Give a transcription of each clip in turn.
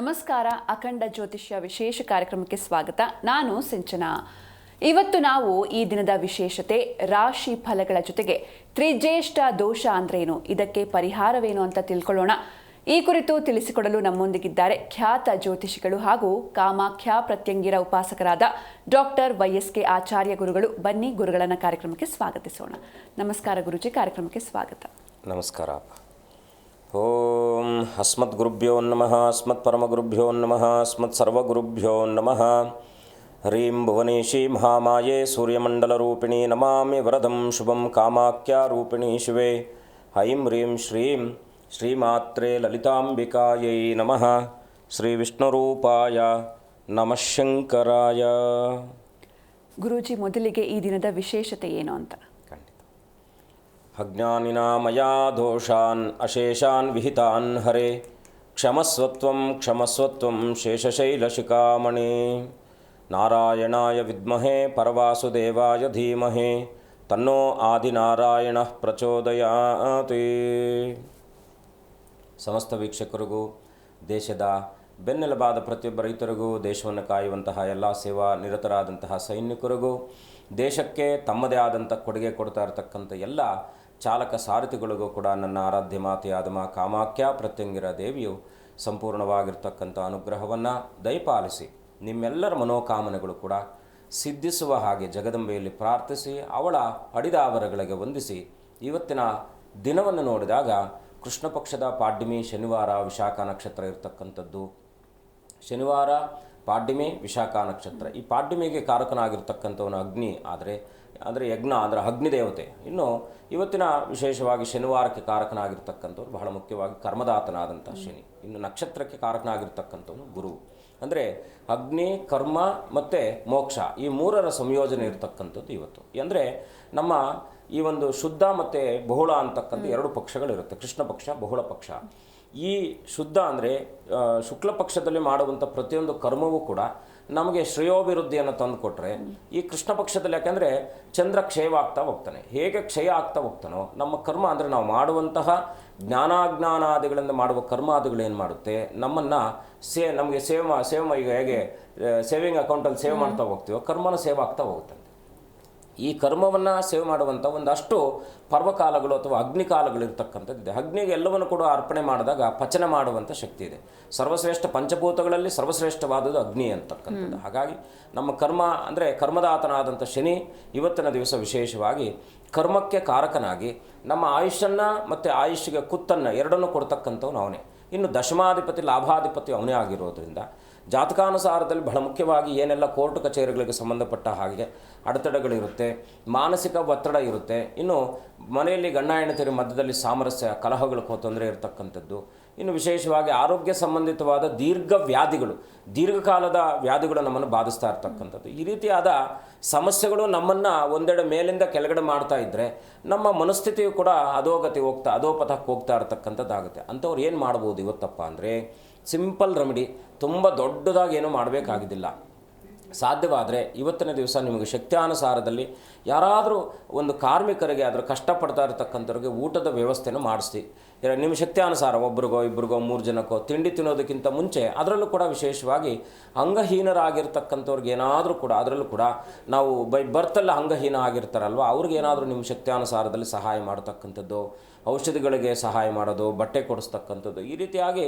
ನಮಸ್ಕಾರ. ಅಖಂಡ ಜ್ಯೋತಿಷ್ಯ ವಿಶೇಷ ಕಾರ್ಯಕ್ರಮಕ್ಕೆ ಸ್ವಾಗತ. ನಾನು ಸಿಂಚನಾ. ಇವತ್ತು ನಾವು ಈ ದಿನದ ವಿಶೇಷತೆ ರಾಶಿ ಫಲಗಳ ಜೊತೆಗೆ ತ್ರಿಜ್ಯೇಷ್ಠ ದೋಷ ಅಂದ್ರೇನು, ಇದಕ್ಕೆ ಪರಿಹಾರವೇನು ಅಂತ ತಿಳ್ಕೊಳ್ಳೋಣ. ಈ ಕುರಿತು ತಿಳಿಸಿಕೊಡಲು ನಮ್ಮೊಂದಿಗಿದ್ದಾರೆ ಖ್ಯಾತ ಜ್ಯೋತಿಷಿಗಳು ಹಾಗೂ ಕಾಮಾಖ್ಯ ಪ್ರತ್ಯಂಗಿರ ಉಪಾಸಕರಾದ ಡಾಕ್ಟರ್ ವೈಎಸ್ಕೆ ಆಚಾರ್ಯ ಗುರುಗಳು. ಬನ್ನಿ ಗುರುಗಳನ್ನ ಕಾರ್ಯಕ್ರಮಕ್ಕೆ ಸ್ವಾಗತಿಸೋಣ. ನಮಸ್ಕಾರ ಗುರುಜಿ, ಕಾರ್ಯಕ್ರಮಕ್ಕೆ ಸ್ವಾಗತ. ನಮಸ್ಕಾರ. ಓಂ ಅಸ್ಮದ್ಗುರುಭ್ಯೋ ನಮಃ, ಅಸ್ಮತ್ಪರಮಗುರುಭ್ಯೋ ನಮಃ, ಅಸ್ಮತ್ಸರ್ವಗುರುಭ್ಯೋ ನಮಃ. ಹ್ರೀಂ ಭುವನೇಶಿ ಮಹಾಮಾಯೆ ಸೂರ್ಯಮಂಡಲರೂಪಿಣಿ ನಮಾಮಿ ವರದಂ ಶುಭಂ ಕಾಮಾಖ್ಯಾರೂಪಿಣಿ ಶಿವೆ. ಐಂ ಹ್ರೀಂ ಶ್ರೀಂ ಶ್ರೀಮಾತ್ರೇ ಲಲಿತಾಂಬಿಕಾಯೈ ನಮಃ. ಶ್ರೀ ವಿಷ್ಣುರೂಪಾಯ ನಮಃ ಶಂಕರಾಯ. ಗುರೂಜಿ, ಮೊದಲಿಗೆ ಈ ದಿನದ ವಿಶೇಷತೆ ಏನು ಅಂತ? ಅಜ್ಞಾನಿನಾ ಮಯಾ ದೋಷಾನ್ ಅಶೇಷಾನ್ ವಿಹಿತಾನ್ ಹರೆ ಕ್ಷಮಸ್ವತ್ವಂ ಕ್ಷಮಸ್ವತ್ವಂ ಶೇಷಶೈಲಶಿಖಾಮಣಿ. ನಾರಾಯಣಾಯ ವಿದ್ಮಹೇ ಪರವಾಸುದೇವಾಯ ಧೀಮಹಿ ತನ್ನೋ ಆದಿನಾರಾಯಣಃ ಪ್ರಚೋದಯಾತಿ. ಸಮಸ್ತ ವೀಕ್ಷಕರಿಗೂ, ದೇಶದ ಬೆನ್ನೆಲುಬಾದ ಪ್ರತಿಯೊಬ್ಬ ರೈತರಿಗೂ, ದೇಶವನ್ನು ಕಾಯುವಂತಹ ಎಲ್ಲ ಸೇವಾ ನಿರತರಾದಂತಹ ಸೈನಿಕರಿಗೂ, ದೇಶಕ್ಕೆ ತಮ್ಮದೇ ಆದಂಥ ಕೊಡುಗೆ ಕೊಡ್ತಾ ಇರತಕ್ಕಂಥ ಎಲ್ಲ ಚಾಲಕ ಸಾರಥಿಗಳಿಗೂ ಕೂಡ ನನ್ನ ಆರಾಧ್ಯ ಮಾತೆಯಾದ ಮಾ ಕಾಮಾಖ್ಯ ಪ್ರತ್ಯಂಗಿರ ದೇವಿಯು ಸಂಪೂರ್ಣವಾಗಿರ್ತಕ್ಕಂಥ ಅನುಗ್ರಹವನ್ನು ದಯಪಾಲಿಸಿ ನಿಮ್ಮೆಲ್ಲರ ಮನೋಕಾಮನೆಗಳು ಕೂಡ ಸಿದ್ಧಿಸುವ ಹಾಗೆ ಜಗದಂಬೆಯಲ್ಲಿ ಪ್ರಾರ್ಥಿಸಿ ಅವಳ ಅಡಿದಾವರಗಳಿಗೆ ವಂದಿಸಿ ಇವತ್ತಿನ ದಿನವನ್ನು ನೋಡಿದಾಗ ಕೃಷ್ಣ ಪಕ್ಷದ ಪಾಡ್ಯಮಿ ಶನಿವಾರ ವಿಶಾಖ ನಕ್ಷತ್ರ ಇರತಕ್ಕಂಥದ್ದು. ಶನಿವಾರ ಪಾಡ್ಯಮಿ ವಿಶಾಖ ನಕ್ಷತ್ರ. ಈ ಪಾಡ್ಯಮಿಗೆ ಕಾರಕನಾಗಿರ್ತಕ್ಕಂಥವನು ಅಗ್ನಿ ಅಂದರೆ ಯಜ್ಞ ಅಂದರೆ ಅಗ್ನಿದೇವತೆ. ಇನ್ನು ಇವತ್ತಿನ ವಿಶೇಷವಾಗಿ ಶನಿವಾರಕ್ಕೆ ಕಾರಕನಾಗಿರ್ತಕ್ಕಂಥವ್ರು ಬಹಳ ಮುಖ್ಯವಾಗಿ ಕರ್ಮದಾತನಾದಂಥ ಶನಿ. ಇನ್ನು ನಕ್ಷತ್ರಕ್ಕೆ ಕಾರಕನಾಗಿರ್ತಕ್ಕಂಥವನು ಗುರು. ಅಂದರೆ ಅಗ್ನಿ, ಕರ್ಮ ಮತ್ತು ಮೋಕ್ಷ ಈ ಮೂರರ ಸಂಯೋಜನೆ ಇರತಕ್ಕಂಥದ್ದು ಇವತ್ತು. ಅಂದರೆ ನಮ್ಮ ಈ ಒಂದು ಶುದ್ಧ ಮತ್ತು ಬಹುಳ ಅಂತಕ್ಕಂಥ ಎರಡು ಪಕ್ಷಗಳಿರುತ್ತೆ, ಕೃಷ್ಣ ಪಕ್ಷ, ಬಹುಳ ಪಕ್ಷ. ಈ ಶುದ್ಧ ಅಂದರೆ ಶುಕ್ಲ ಪಕ್ಷದಲ್ಲಿ ಮಾಡುವಂಥ ಪ್ರತಿಯೊಂದು ಕರ್ಮವೂ ಕೂಡ ನಮಗೆ ಶ್ರೇಯೋಭಿವೃದ್ಧಿಯನ್ನು ತಂದುಕೊಟ್ರೆ, ಈ ಕೃಷ್ಣ ಪಕ್ಷದಲ್ಲಿ ಯಾಕೆಂದರೆ ಚಂದ್ರ ಕ್ಷಯವಾಗ್ತಾ ಹೋಗ್ತಾನೆ. ಹೇಗೆ ಕ್ಷಯ ಆಗ್ತಾ ಹೋಗ್ತಾನೋ ನಮ್ಮ ಕರ್ಮ ಅಂದರೆ ನಾವು ಮಾಡುವಂತಹ ಜ್ಞಾನಾಜ್ಞಾನಾದಿಗಳಿಂದ ಮಾಡುವ ಕರ್ಮಾದಿಗಳು ಏನು ಮಾಡುತ್ತೆ, ನಮ್ಮನ್ನು ನಮಗೆ ಸೇವ್ ಈಗ ಹೇಗೆ ಸೇವಿಂಗ್ ಅಕೌಂಟಲ್ಲಿ ಸೇವ್ ಮಾಡ್ತಾ ಹೋಗ್ತೀವೋ ಕರ್ಮನ ಸೇವ್ ಆಗ್ತಾ ಹೋಗುತ್ತೆ. ಈ ಕರ್ಮವನ್ನು ಸೇವ್ ಮಾಡುವಂಥ ಒಂದಷ್ಟು ಪರ್ವಕಾಲಗಳು ಅಥವಾ ಅಗ್ನಿಕಾಲಗಳಿರ್ತಕ್ಕಂಥದ್ದಿದೆ. ಅಗ್ನಿಗೆ ಎಲ್ಲವನ್ನು ಕೂಡ ಅರ್ಪಣೆ ಮಾಡಿದಾಗ ಪಚನ ಮಾಡುವಂಥ ಶಕ್ತಿ ಇದೆ. ಸರ್ವಶ್ರೇಷ್ಠ ಪಂಚಭೂತಗಳಲ್ಲಿ ಸರ್ವಶ್ರೇಷ್ಠವಾದದ್ದು ಅಗ್ನಿ ಅಂತಕ್ಕಂಥದ್ದು. ಹಾಗಾಗಿ ನಮ್ಮ ಕರ್ಮ ಅಂದರೆ ಕರ್ಮದಾತನಾದಂಥ ಶನಿ ಇವತ್ತಿನ ದಿವಸ ವಿಶೇಷವಾಗಿ ಕರ್ಮಕ್ಕೆ ಕಾರಕನಾಗಿ ನಮ್ಮ ಆಯುಷನ್ನು ಮತ್ತು ಆಯುಷ್ಗೆ ಕುತ್ತನ್ನು ಎರಡನ್ನೂ ಕೊಡ್ತಕ್ಕಂಥವ್ನು ಅವನೇ. ಇನ್ನು ದಶಮಾಧಿಪತಿ ಲಾಭಾಧಿಪತಿ ಅವನೇ ಆಗಿರೋದ್ರಿಂದ ಜಾತಕಾನುಸಾರದಲ್ಲಿ ಬಹಳ ಮುಖ್ಯವಾಗಿ ಏನೆಲ್ಲ ಕೋರ್ಟ್ ಕಚೇರಿಗಳಿಗೆ ಸಂಬಂಧಪಟ್ಟ ಹಾಗೆ ಅಡೆತಡೆಗಳಿರುತ್ತೆ, ಮಾನಸಿಕ ಒತ್ತಡ ಇರುತ್ತೆ. ಇನ್ನು ಮನೆಯಲ್ಲಿ ಗಂಡ ಹೆಂಡತಿಯರ ಮಧ್ಯದಲ್ಲಿ ಸಾಮರಸ್ಯ, ಕಲಹಗಳು, ತೊಂದರೆ ಇರತಕ್ಕಂಥದ್ದು. ಇನ್ನು ವಿಶೇಷವಾಗಿ ಆರೋಗ್ಯ ಸಂಬಂಧಿತವಾದ ದೀರ್ಘಕಾಲದ ವ್ಯಾಧಿಗಳು ನಮ್ಮನ್ನು ಬಾಧಿಸ್ತಾ ಇರ್ತಕ್ಕಂಥದ್ದು. ಈ ರೀತಿಯಾದ ಸಮಸ್ಯೆಗಳು ನಮ್ಮನ್ನು ಒಂದೆಡೆ ಮೇಲಿಂದ ಕೆಳಗಡೆ ಮಾಡ್ತಾ ಇದ್ದರೆ ನಮ್ಮ ಮನಸ್ಥಿತಿಯು ಕೂಡ ಅಧೋಪಥಕ್ಕೆ ಹೋಗ್ತಾ ಇರ್ತಕ್ಕಂಥದ್ದಾಗುತ್ತೆ. ಅಂಥವ್ರು ಏನು ಮಾಡ್ಬೋದು ಇವತ್ತಪ್ಪ ಅಂದರೆ ಸಿಂಪಲ್ ರೆಮಿಡಿ, ತುಂಬ ದೊಡ್ಡದಾಗಿ ಏನೂ ಮಾಡಬೇಕಾಗಿದ್ದಿಲ್ಲ. ಸಾಧ್ಯವಾದರೆ ಇವತ್ತಿನ ದಿವಸ ನಿಮಗೆ ಶಕ್ತ್ಯಾನುಸಾರದಲ್ಲಿ ಯಾರಾದರೂ ಒಂದು ಕಾರ್ಮಿಕರಿಗೆ ಅದರ ಕಷ್ಟಪಡ್ತಾ ಇರತಕ್ಕಂಥವ್ರಿಗೆ ಊಟದ ವ್ಯವಸ್ಥೆಯನ್ನು ಮಾಡಿಸಿ. ನಿಮ್ಮ ಶಕ್ತ್ಯಾನುಸಾರ ಒಬ್ರಿಗೋ ಇಬ್ಬರಿಗೋ 3 ಜನಕ್ಕೋ ತಿಂಡಿ ತಿನ್ನೋದಕ್ಕಿಂತ ಮುಂಚೆ ಅದರಲ್ಲೂ ಕೂಡ ವಿಶೇಷವಾಗಿ ಅಂಗಹೀನರಾಗಿರ್ತಕ್ಕಂಥವ್ರಿಗೆ ಏನಾದರೂ ಕೂಡ ಅದರಲ್ಲೂ ಕೂಡ ನಾವು ಬೈ ಬರ್ತಲ್ಲ ಅಂಗಹೀನ ಆಗಿರ್ತಾರಲ್ವ, ಅವ್ರಿಗೇನಾದರೂ ನಿಮ್ಮ ಶಕ್ತ್ಯಾನುಸಾರದಲ್ಲಿ ಸಹಾಯ ಮಾಡತಕ್ಕಂಥದ್ದು, ಔಷಧಿಗಳಿಗೆ ಸಹಾಯ ಮಾಡೋದು, ಬಟ್ಟೆ ಕೊಡಿಸ್ತಕ್ಕಂಥದ್ದು, ಈ ರೀತಿಯಾಗಿ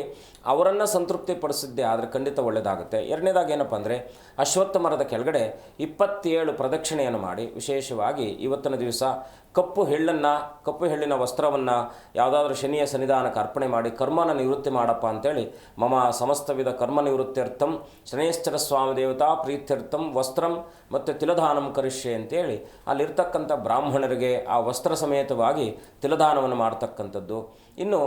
ಅವರನ್ನು ಸಂತೃಪ್ತಿ ಪಡಿಸಿದ್ದೆ ಆದರೆ ಖಂಡಿತ ಒಳ್ಳೆಯದಾಗುತ್ತೆ. ಎರಡನೇದಾಗಿ ಏನಪ್ಪ ಅಂದರೆ ಅಶ್ವತ್ಥ ಮರದ ಕೆಳಗಡೆ 27 ಪ್ರದಕ್ಷಿಣೆಯನ್ನು ಮಾಡಿ ವಿಶೇಷವಾಗಿ ಇವತ್ತಿನ ದಿವಸ ಕಪ್ಪು ಹೆಳ್ಳಿನ ವಸ್ತ್ರವನ್ನು ಯಾವುದಾದ್ರೂ ಶನಿಯ ಸನ್ನಿಧಾನಕ್ಕೆ ಅರ್ಪಣೆ ಮಾಡಿ ಕರ್ಮನ ನಿವೃತ್ತಿ ಮಾಡಪ್ಪ ಅಂತೇಳಿ ಮಮ ಸಮಸ್ತವಿಧ ಕರ್ಮ ನಿವೃತ್ತಿಯರ್ಥಂ ಶನೇಶ್ಚರ ಸ್ವಾಮಿ ದೇವತಾ ಪ್ರೀತ್ಯರ್ಥಂ ವಸ್ತ್ರಂ ಮತ್ತು ತಿಲದಾನಂ ಕರಿಷ್ಯೆ ಅಂತೇಳಿ ಅಲ್ಲಿರ್ತಕ್ಕಂಥ ಬ್ರಾಹ್ಮಣರಿಗೆ ಆ ವಸ್ತ್ರ ಸಮೇತವಾಗಿ ತಿಲದಾನವನ್ನು ಮಾಡ್ತಕ್ಕಂಥದ್ದು. ಇನ್ನು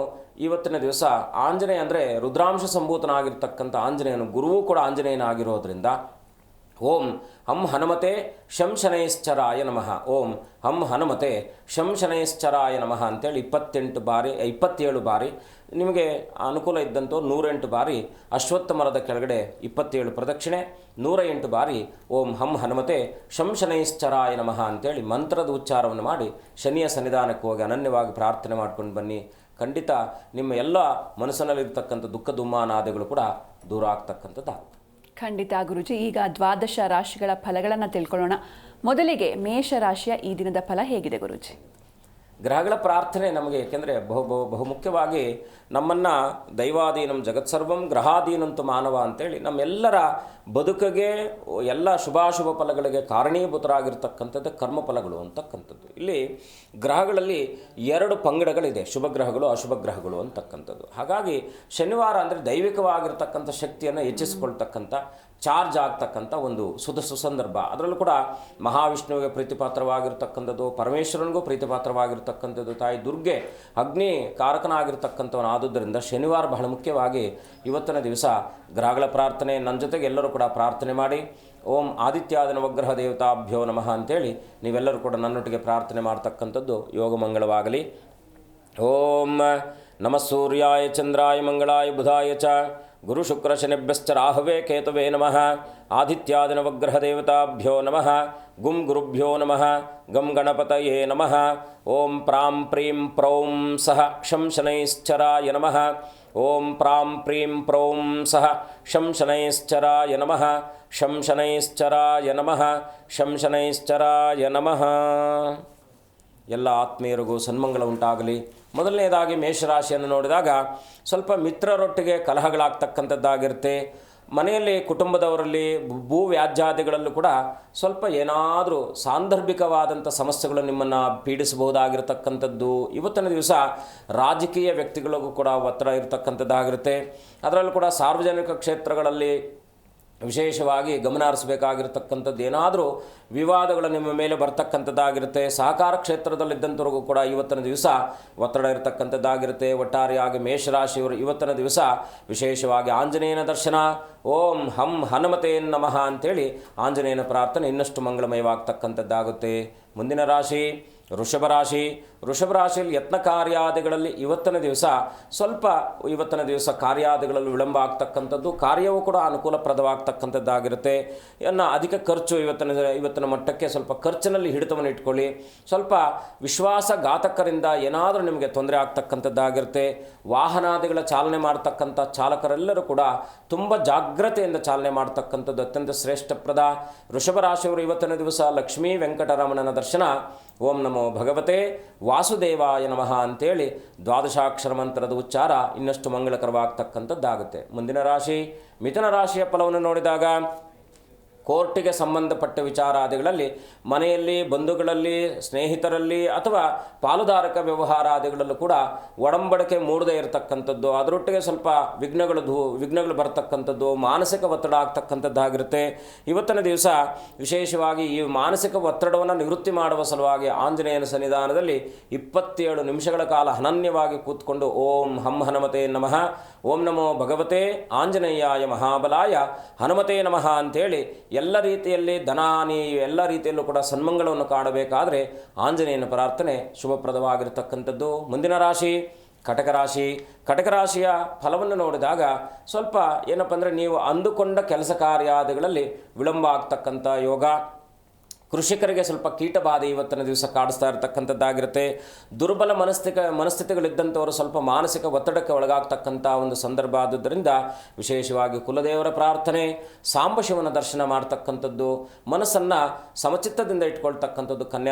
ಇವತ್ತಿನ ದಿವಸ ಆಂಜನೇಯ ಅಂದರೆ ರುದ್ರಾಂಶ ಸಂಭೂತನಾಗಿರ್ತಕ್ಕಂಥ ಆಂಜನೇಯನು, ಗುರುವೂ ಕೂಡ ಆಂಜನೇಯನಾಗಿರೋದ್ರಿಂದ ಓಂ ಹಂ ಹನುಮತೆ ಶಂಶನೈಶ್ಚರಾಯ ನಮಃ. ಓಂ ಹಂ ಹನುಮತೆ ಶಂಶನೈಶ್ಚರಾಯ ನಮಃ ಅಂತೇಳಿ 27 ಬಾರಿ ನಿಮಗೆ ಅನುಕೂಲ ಇದ್ದಂತೋ 108 ಬಾರಿ ಅಶ್ವತ್ಥ ಮರದ ಕೆಳಗಡೆ 27 ಪ್ರದಕ್ಷಿಣೆ, 108 ಬಾರಿ ಓಂ ಹಂ ಹನುಮತೆ ಶಂಶನೈಶ್ಚರಾಯ ನಮಃ ಅಂತೇಳಿ ಮಂತ್ರದ ಉಚ್ಚಾರವನ್ನು ಮಾಡಿ ಶನಿಯ ಸನ್ನಿಧಾನಕ್ಕೆ ಹೋಗಿ ಅನನ್ಯವಾಗಿ ಪ್ರಾರ್ಥನೆ ಮಾಡ್ಕೊಂಡು ಬನ್ನಿ. ಖಂಡಿತ ನಿಮ್ಮ ಎಲ್ಲ ಮನಸ್ಸಿನಲ್ಲಿರ್ತಕ್ಕಂಥ ದುಃಖ ದುಮ್ಮಾನಾದಿಗಳು ಕೂಡ ದೂರ ಆಗ್ತಕ್ಕಂಥದ್ದಾಗುತ್ತೆ. ಖಂಡಿತ ಗುರುಜಿ. ಈಗ ದ್ವಾದಶ ರಾಶಿಗಳ ಫಲಗಳನ್ನು ತಿಳ್ಕೊಳ್ಳೋಣ. ಮೊದಲಿಗೆ ಮೇಷರಾಶಿಯ ಈ ದಿನದ ಫಲ ಹೇಗಿದೆ ಗುರುಜಿ? ಗ್ರಹಗಳ ಪ್ರಾರ್ಥನೆ ನಮಗೆ ಏಕೆಂದರೆ ಬಹುಮುಖ್ಯವಾಗಿ ನಮ್ಮನ್ನು ದೈವಾಧೀನಂ ಜಗತ್ಸರ್ವಂ ಗ್ರಹಾಧೀನಂತು ಮಾನವ ಅಂತೇಳಿ ನಮ್ಮೆಲ್ಲರ ಬದುಕಿಗೆ ಎಲ್ಲ ಶುಭಾಶುಭ ಫಲಗಳಿಗೆ ಕಾರಣೀಭೂತರಾಗಿರ್ತಕ್ಕಂಥದ್ದು ಕರ್ಮಫಲಗಳು ಅಂತಕ್ಕಂಥದ್ದು. ಇಲ್ಲಿ ಗ್ರಹಗಳಲ್ಲಿ 2 ಪಂಗಡಗಳಿದೆ, ಶುಭ ಗ್ರಹಗಳು ಅಶುಭ ಗ್ರಹಗಳು ಅಂತಕ್ಕಂಥದ್ದು. ಹಾಗಾಗಿ ಶನಿವಾರ ಅಂದರೆ ದೈವಿಕವಾಗಿರ್ತಕ್ಕಂಥ ಶಕ್ತಿಯನ್ನು ಹೆಚ್ಚಿಸಿಕೊಳ್ತಕ್ಕಂಥ, ಚಾರ್ಜ್ ಆಗ್ತಕ್ಕಂಥ ಒಂದು ಸುಸಂದರ್ಭ. ಅದರಲ್ಲೂ ಕೂಡ ಮಹಾವಿಷ್ಣುವಿಗೆ ಪ್ರೀತಿಪಾತ್ರವಾಗಿರ್ತಕ್ಕಂಥದ್ದು, ಪರಮೇಶ್ವರನಿಗೂ ಪ್ರೀತಿಪಾತ್ರವಾಗಿರ್ತಕ್ಕಂಥದ್ದು, ತಾಯಿ ದುರ್ಗೆ ಅಗ್ನಿ ಕಾರಕನಾಗಿರ್ತಕ್ಕಂಥವನು. ಆದುದರಿಂದ ಶನಿವಾರ ಬಹಳ ಮುಖ್ಯವಾಗಿ ಇವತ್ತಿನ ದಿವಸ ಗ್ರಹಗಳ ಪ್ರಾರ್ಥನೆ ನನ್ನ ಜೊತೆಗೆ ಎಲ್ಲರೂ ಕೂಡ ಪ್ರಾರ್ಥನೆ ಮಾಡಿ ಓಂ ಆದಿತ್ಯಾದ ನವಗ್ರಹ ದೇವತಾಭ್ಯೋ ನಮಃ ಅಂತೇಳಿ ನೀವೆಲ್ಲರೂ ಕೂಡ ನನ್ನೊಟ್ಟಿಗೆ ಪ್ರಾರ್ಥನೆ ಮಾಡ್ತಕ್ಕಂಥದ್ದು ಯೋಗ ಮಂಗಳವಾಗಲಿ. ಓಂ ನಮಃ ಸೂರ್ಯಾಯ ಚಂದ್ರಾಯ ಮಂಗಳಾಯ ಬುಧಾಯ ಚ ಗುರು ಶುಕ್ರ ಶನಿಭ್ಯಶ್ಚ ರಾಹವೇ ಕೇತವೇ ನಮಃ ಆದಿತ್ಯಾದ ನವಗ್ರಹ ದೇವತಾಭ್ಯೋ ನಮಃ ಗುಂ ಗುರುಭ್ಯೋ ನಮಃ ಗಂ ಗಣಪತಯೇ ನಮಃ. ಓಂ ಪ್ರಾಂ ಪ್ರೀಂ ಪ್ರೌಂ ಸಹ ಶಂಶನೈಶ್ಚರಾಯ ನಮಃ. ಓಂ ಪ್ರಾಂ ಪ್ರೀಂ ಪ್ರೌಂ ಸಹ ಶಂಶನೈಶ್ಚರಾಯ ನಮಃ. ಶಂಶನೈಶ್ಚರಾಯ ನಮಃ. ಶಂಶನೈಶ್ಚರಾಯ ನಮಃ. ಎಲ್ಲ ಆತ್ಮೀಯರಿಗೂ ಸನ್ಮಂಗಳ ಉಂಟಾಗಲಿ. ಮೊದಲನೇದಾಗಿ ಮೇಷರಾಶಿಯನ್ನು ನೋಡಿದಾಗ ಸ್ವಲ್ಪ ಮಿತ್ರರೊಟ್ಟಿಗೆ ಕಲಹಗಳಾಗ್ತಕ್ಕಂಥದ್ದಾಗಿರುತ್ತೆ. ಮನೆಯಲ್ಲಿ ಕುಟುಂಬದವರಲ್ಲಿ ಭೂ ವ್ಯಾಜ್ಯಾದಿಗಳಲ್ಲೂ ಕೂಡ ಸ್ವಲ್ಪ ಏನಾದರೂ ಸಾಂದರ್ಭಿಕವಾದಂಥ ಸಮಸ್ಯೆಗಳು ನಿಮ್ಮನ್ನು ಪೀಡಿಸಬಹುದಾಗಿರ್ತಕ್ಕಂಥದ್ದು. ಇವತ್ತಿನ ದಿವಸ ರಾಜಕೀಯ ವ್ಯಕ್ತಿಗಳಿಗೂ ಕೂಡ ಒತ್ತಡ ಇರತಕ್ಕಂಥದ್ದಾಗಿರುತ್ತೆ. ಅದರಲ್ಲೂ ಕೂಡ ಸಾರ್ವಜನಿಕ ಕ್ಷೇತ್ರಗಳಲ್ಲಿ ವಿಶೇಷವಾಗಿ ಗಮನ ಹರಿಸಬೇಕಾಗಿರ್ತಕ್ಕಂಥದ್ದು ಏನಾದರೂ ವಿವಾದಗಳು ನಿಮ್ಮ ಮೇಲೆ ಬರ್ತಕ್ಕಂಥದ್ದಾಗಿರುತ್ತೆ. ಸಹಕಾರ ಕ್ಷೇತ್ರದಲ್ಲಿದ್ದಂಥವ್ರಿಗೂ ಕೂಡ ಇವತ್ತಿನ ದಿವಸ ಒತ್ತಡ ಇರತಕ್ಕಂಥದ್ದಾಗಿರುತ್ತೆ. ಒಟ್ಟಾರೆಯಾಗಿ ಮೇಷರಾಶಿಯವರು ಇವತ್ತಿನ ದಿವಸ ವಿಶೇಷವಾಗಿ ಆಂಜನೇಯನ ದರ್ಶನ, ಓಂ ಹಂ ಹನುಮತೆ ನಮಃ ಅಂಥೇಳಿ ಆಂಜನೇಯನ ಪ್ರಾರ್ಥನೆ ಇನ್ನಷ್ಟು ಮಂಗಳಮಯವಾಗ್ತಕ್ಕಂಥದ್ದಾಗುತ್ತೆ. ಮುಂದಿನ ರಾಶಿ ವೃಷಭ ರಾಶಿ. ವೃಷಭ ರಾಶಿಯಲ್ಲಿ ಯತ್ನ ಕಾರ್ಯಾದಿಗಳಲ್ಲಿ ಇವತ್ತಿನ ದಿವಸ ಕಾರ್ಯಾದಿಗಳಲ್ಲಿ ವಿಳಂಬ ಆಗ್ತಕ್ಕಂಥದ್ದು, ಕಾರ್ಯವೂ ಕೂಡ ಅನುಕೂಲಪ್ರದವಾಗ್ತಕ್ಕಂಥದ್ದಾಗಿರುತ್ತೆ. ಅಧಿಕ ಖರ್ಚು ಇವತ್ತಿನ ಮಟ್ಟಕ್ಕೆ ಸ್ವಲ್ಪ ಖರ್ಚಿನಲ್ಲಿ ಹಿಡಿತವನ್ನು ಇಟ್ಕೊಳ್ಳಿ. ಸ್ವಲ್ಪ ವಿಶ್ವಾಸಘಾತಕರಿಂದ ಏನಾದರೂ ನಿಮಗೆ ತೊಂದರೆ ಆಗ್ತಕ್ಕಂಥದ್ದಾಗಿರುತ್ತೆ. ವಾಹನಾದಿಗಳ ಚಾಲನೆ ಮಾಡ್ತಕ್ಕಂಥ ಚಾಲಕರೆಲ್ಲರೂ ಕೂಡ ತುಂಬ ಜಾಗ್ರತೆಯಿಂದ ಚಾಲನೆ ಮಾಡ್ತಕ್ಕಂಥದ್ದು ಅತ್ಯಂತ ಶ್ರೇಷ್ಠಪ್ರದ. ವೃಷಭ ರಾಶಿಯವರು ಇವತ್ತಿನ ದಿವಸ ಲಕ್ಷ್ಮೀ ವೆಂಕಟರಮಣನ ದರ್ಶನ, ಓಂ ನಮೋ ಭಗವತೆ ವಾಸುದೇವಾಯ ನಮಃ ಅಂತೇಳಿ ದ್ವಾದಶಾಕ್ಷರ ಮಂತ್ರದ ಉಚ್ಚಾರ ಇನ್ನಷ್ಟು ಮಂಗಳಕರವಾಗ್ತಕ್ಕಂಥದ್ದಾಗುತ್ತೆ. ಮುಂದಿನ ರಾಶಿ ಮಿಥುನ ರಾಶಿಯ ಫಲವನ್ನು ನೋಡಿದಾಗ ಕೋರ್ಟಿಗೆ ಸಂಬಂಧಪಟ್ಟ ವಿಚಾರಾದಿಗಳಲ್ಲಿ ಮನೆಯಲ್ಲಿ, ಬಂಧುಗಳಲ್ಲಿ, ಸ್ನೇಹಿತರಲ್ಲಿ ಅಥವಾ ಪಾಲುದಾರಕ ವ್ಯವಹಾರಾದಿಗಳಲ್ಲೂ ಕೂಡ ಒಡಂಬಡಿಕೆ ಮೂಡದೇ ಇರತಕ್ಕಂಥದ್ದು, ಅದರೊಟ್ಟಿಗೆ ಸ್ವಲ್ಪ ವಿಘ್ನಗಳು ಬರ್ತಕ್ಕಂಥದ್ದು, ಮಾನಸಿಕ ಒತ್ತಡ ಆಗ್ತಕ್ಕಂಥದ್ದಾಗಿರುತ್ತೆ. ಇವತ್ತಿನ ದಿವಸ ವಿಶೇಷವಾಗಿ ಈ ಮಾನಸಿಕ ಒತ್ತಡವನ್ನು ನಿವೃತ್ತಿ ಮಾಡುವ ಸಲುವಾಗಿ ಆಂಜನೇಯನ ಸನ್ನಿಧಾನದಲ್ಲಿ 27 ನಿಮಿಷಗಳ ಕಾಲ ಅನನ್ಯವಾಗಿ ಕೂತ್ಕೊಂಡು ಓಂ ಹಂ ಹನುಮತೆ ನಮಃ, ಓಂ ನಮೋ ಭಗವತೆ ಆಂಜನೇಯಾಯ ಮಹಾಬಲಾಯ ಹನುಮತೆ ನಮಃ ಅಂಥೇಳಿ ಎಲ್ಲ ರೀತಿಯಲ್ಲಿ ಧನಾನಿ ಎಲ್ಲ ರೀತಿಯಲ್ಲೂ ಕೂಡ ಸನ್ಮಂಗಳವನ್ನು ಕಾಣಬೇಕಾದರೆ ಆಂಜನೇಯನ ಪ್ರಾರ್ಥನೆ ಶುಭಪ್ರದವಾಗಿರತಕ್ಕಂಥದ್ದು. ಮುಂದಿನ ರಾಶಿ ಕಟಕ ರಾಶಿ. ಕಟಕ ರಾಶಿಯ ಫಲವನ್ನು ನೋಡಿದಾಗ ಸ್ವಲ್ಪ ಏನಪ್ಪ ಅಂದರೆ ನೀವು ಅಂದುಕೊಂಡ ಕೆಲಸ ಕಾರ್ಯಾದಿಗಳಲ್ಲಿ ವಿಳಂಬ ಆಗ್ತಕ್ಕಂಥ ಯೋಗ. ಕೃಷಿಕರಿಗೆ ಸ್ವಲ್ಪ ಕೀಟಬಾಧೆ ಇವತ್ತಿನ ದಿವಸ ಕಾಡಿಸ್ತಾ ಇರತಕ್ಕಂಥದ್ದಾಗಿರುತ್ತೆ. ದುರ್ಬಲ ಮನಸ್ಥಿತಿಗಳಿದ್ದಂಥವರು ಸ್ವಲ್ಪ ಮಾನಸಿಕ ಒತ್ತಡಕ್ಕೆ ಒಳಗಾಗ್ತಕ್ಕಂಥ ಒಂದು ಸಂದರ್ಭ. ಆದುದರಿಂದ ವಿಶೇಷವಾಗಿ ಕುಲದೇವರ ಪ್ರಾರ್ಥನೆ, ಸಾಂಬಶಿವನ ದರ್ಶನ ಮಾಡ್ತಕ್ಕಂಥದ್ದು, ಮನಸ್ಸನ್ನು ಸಮಚಿತ್ತದಿಂದ ಇಟ್ಕೊಳ್ತಕ್ಕಂಥದ್ದು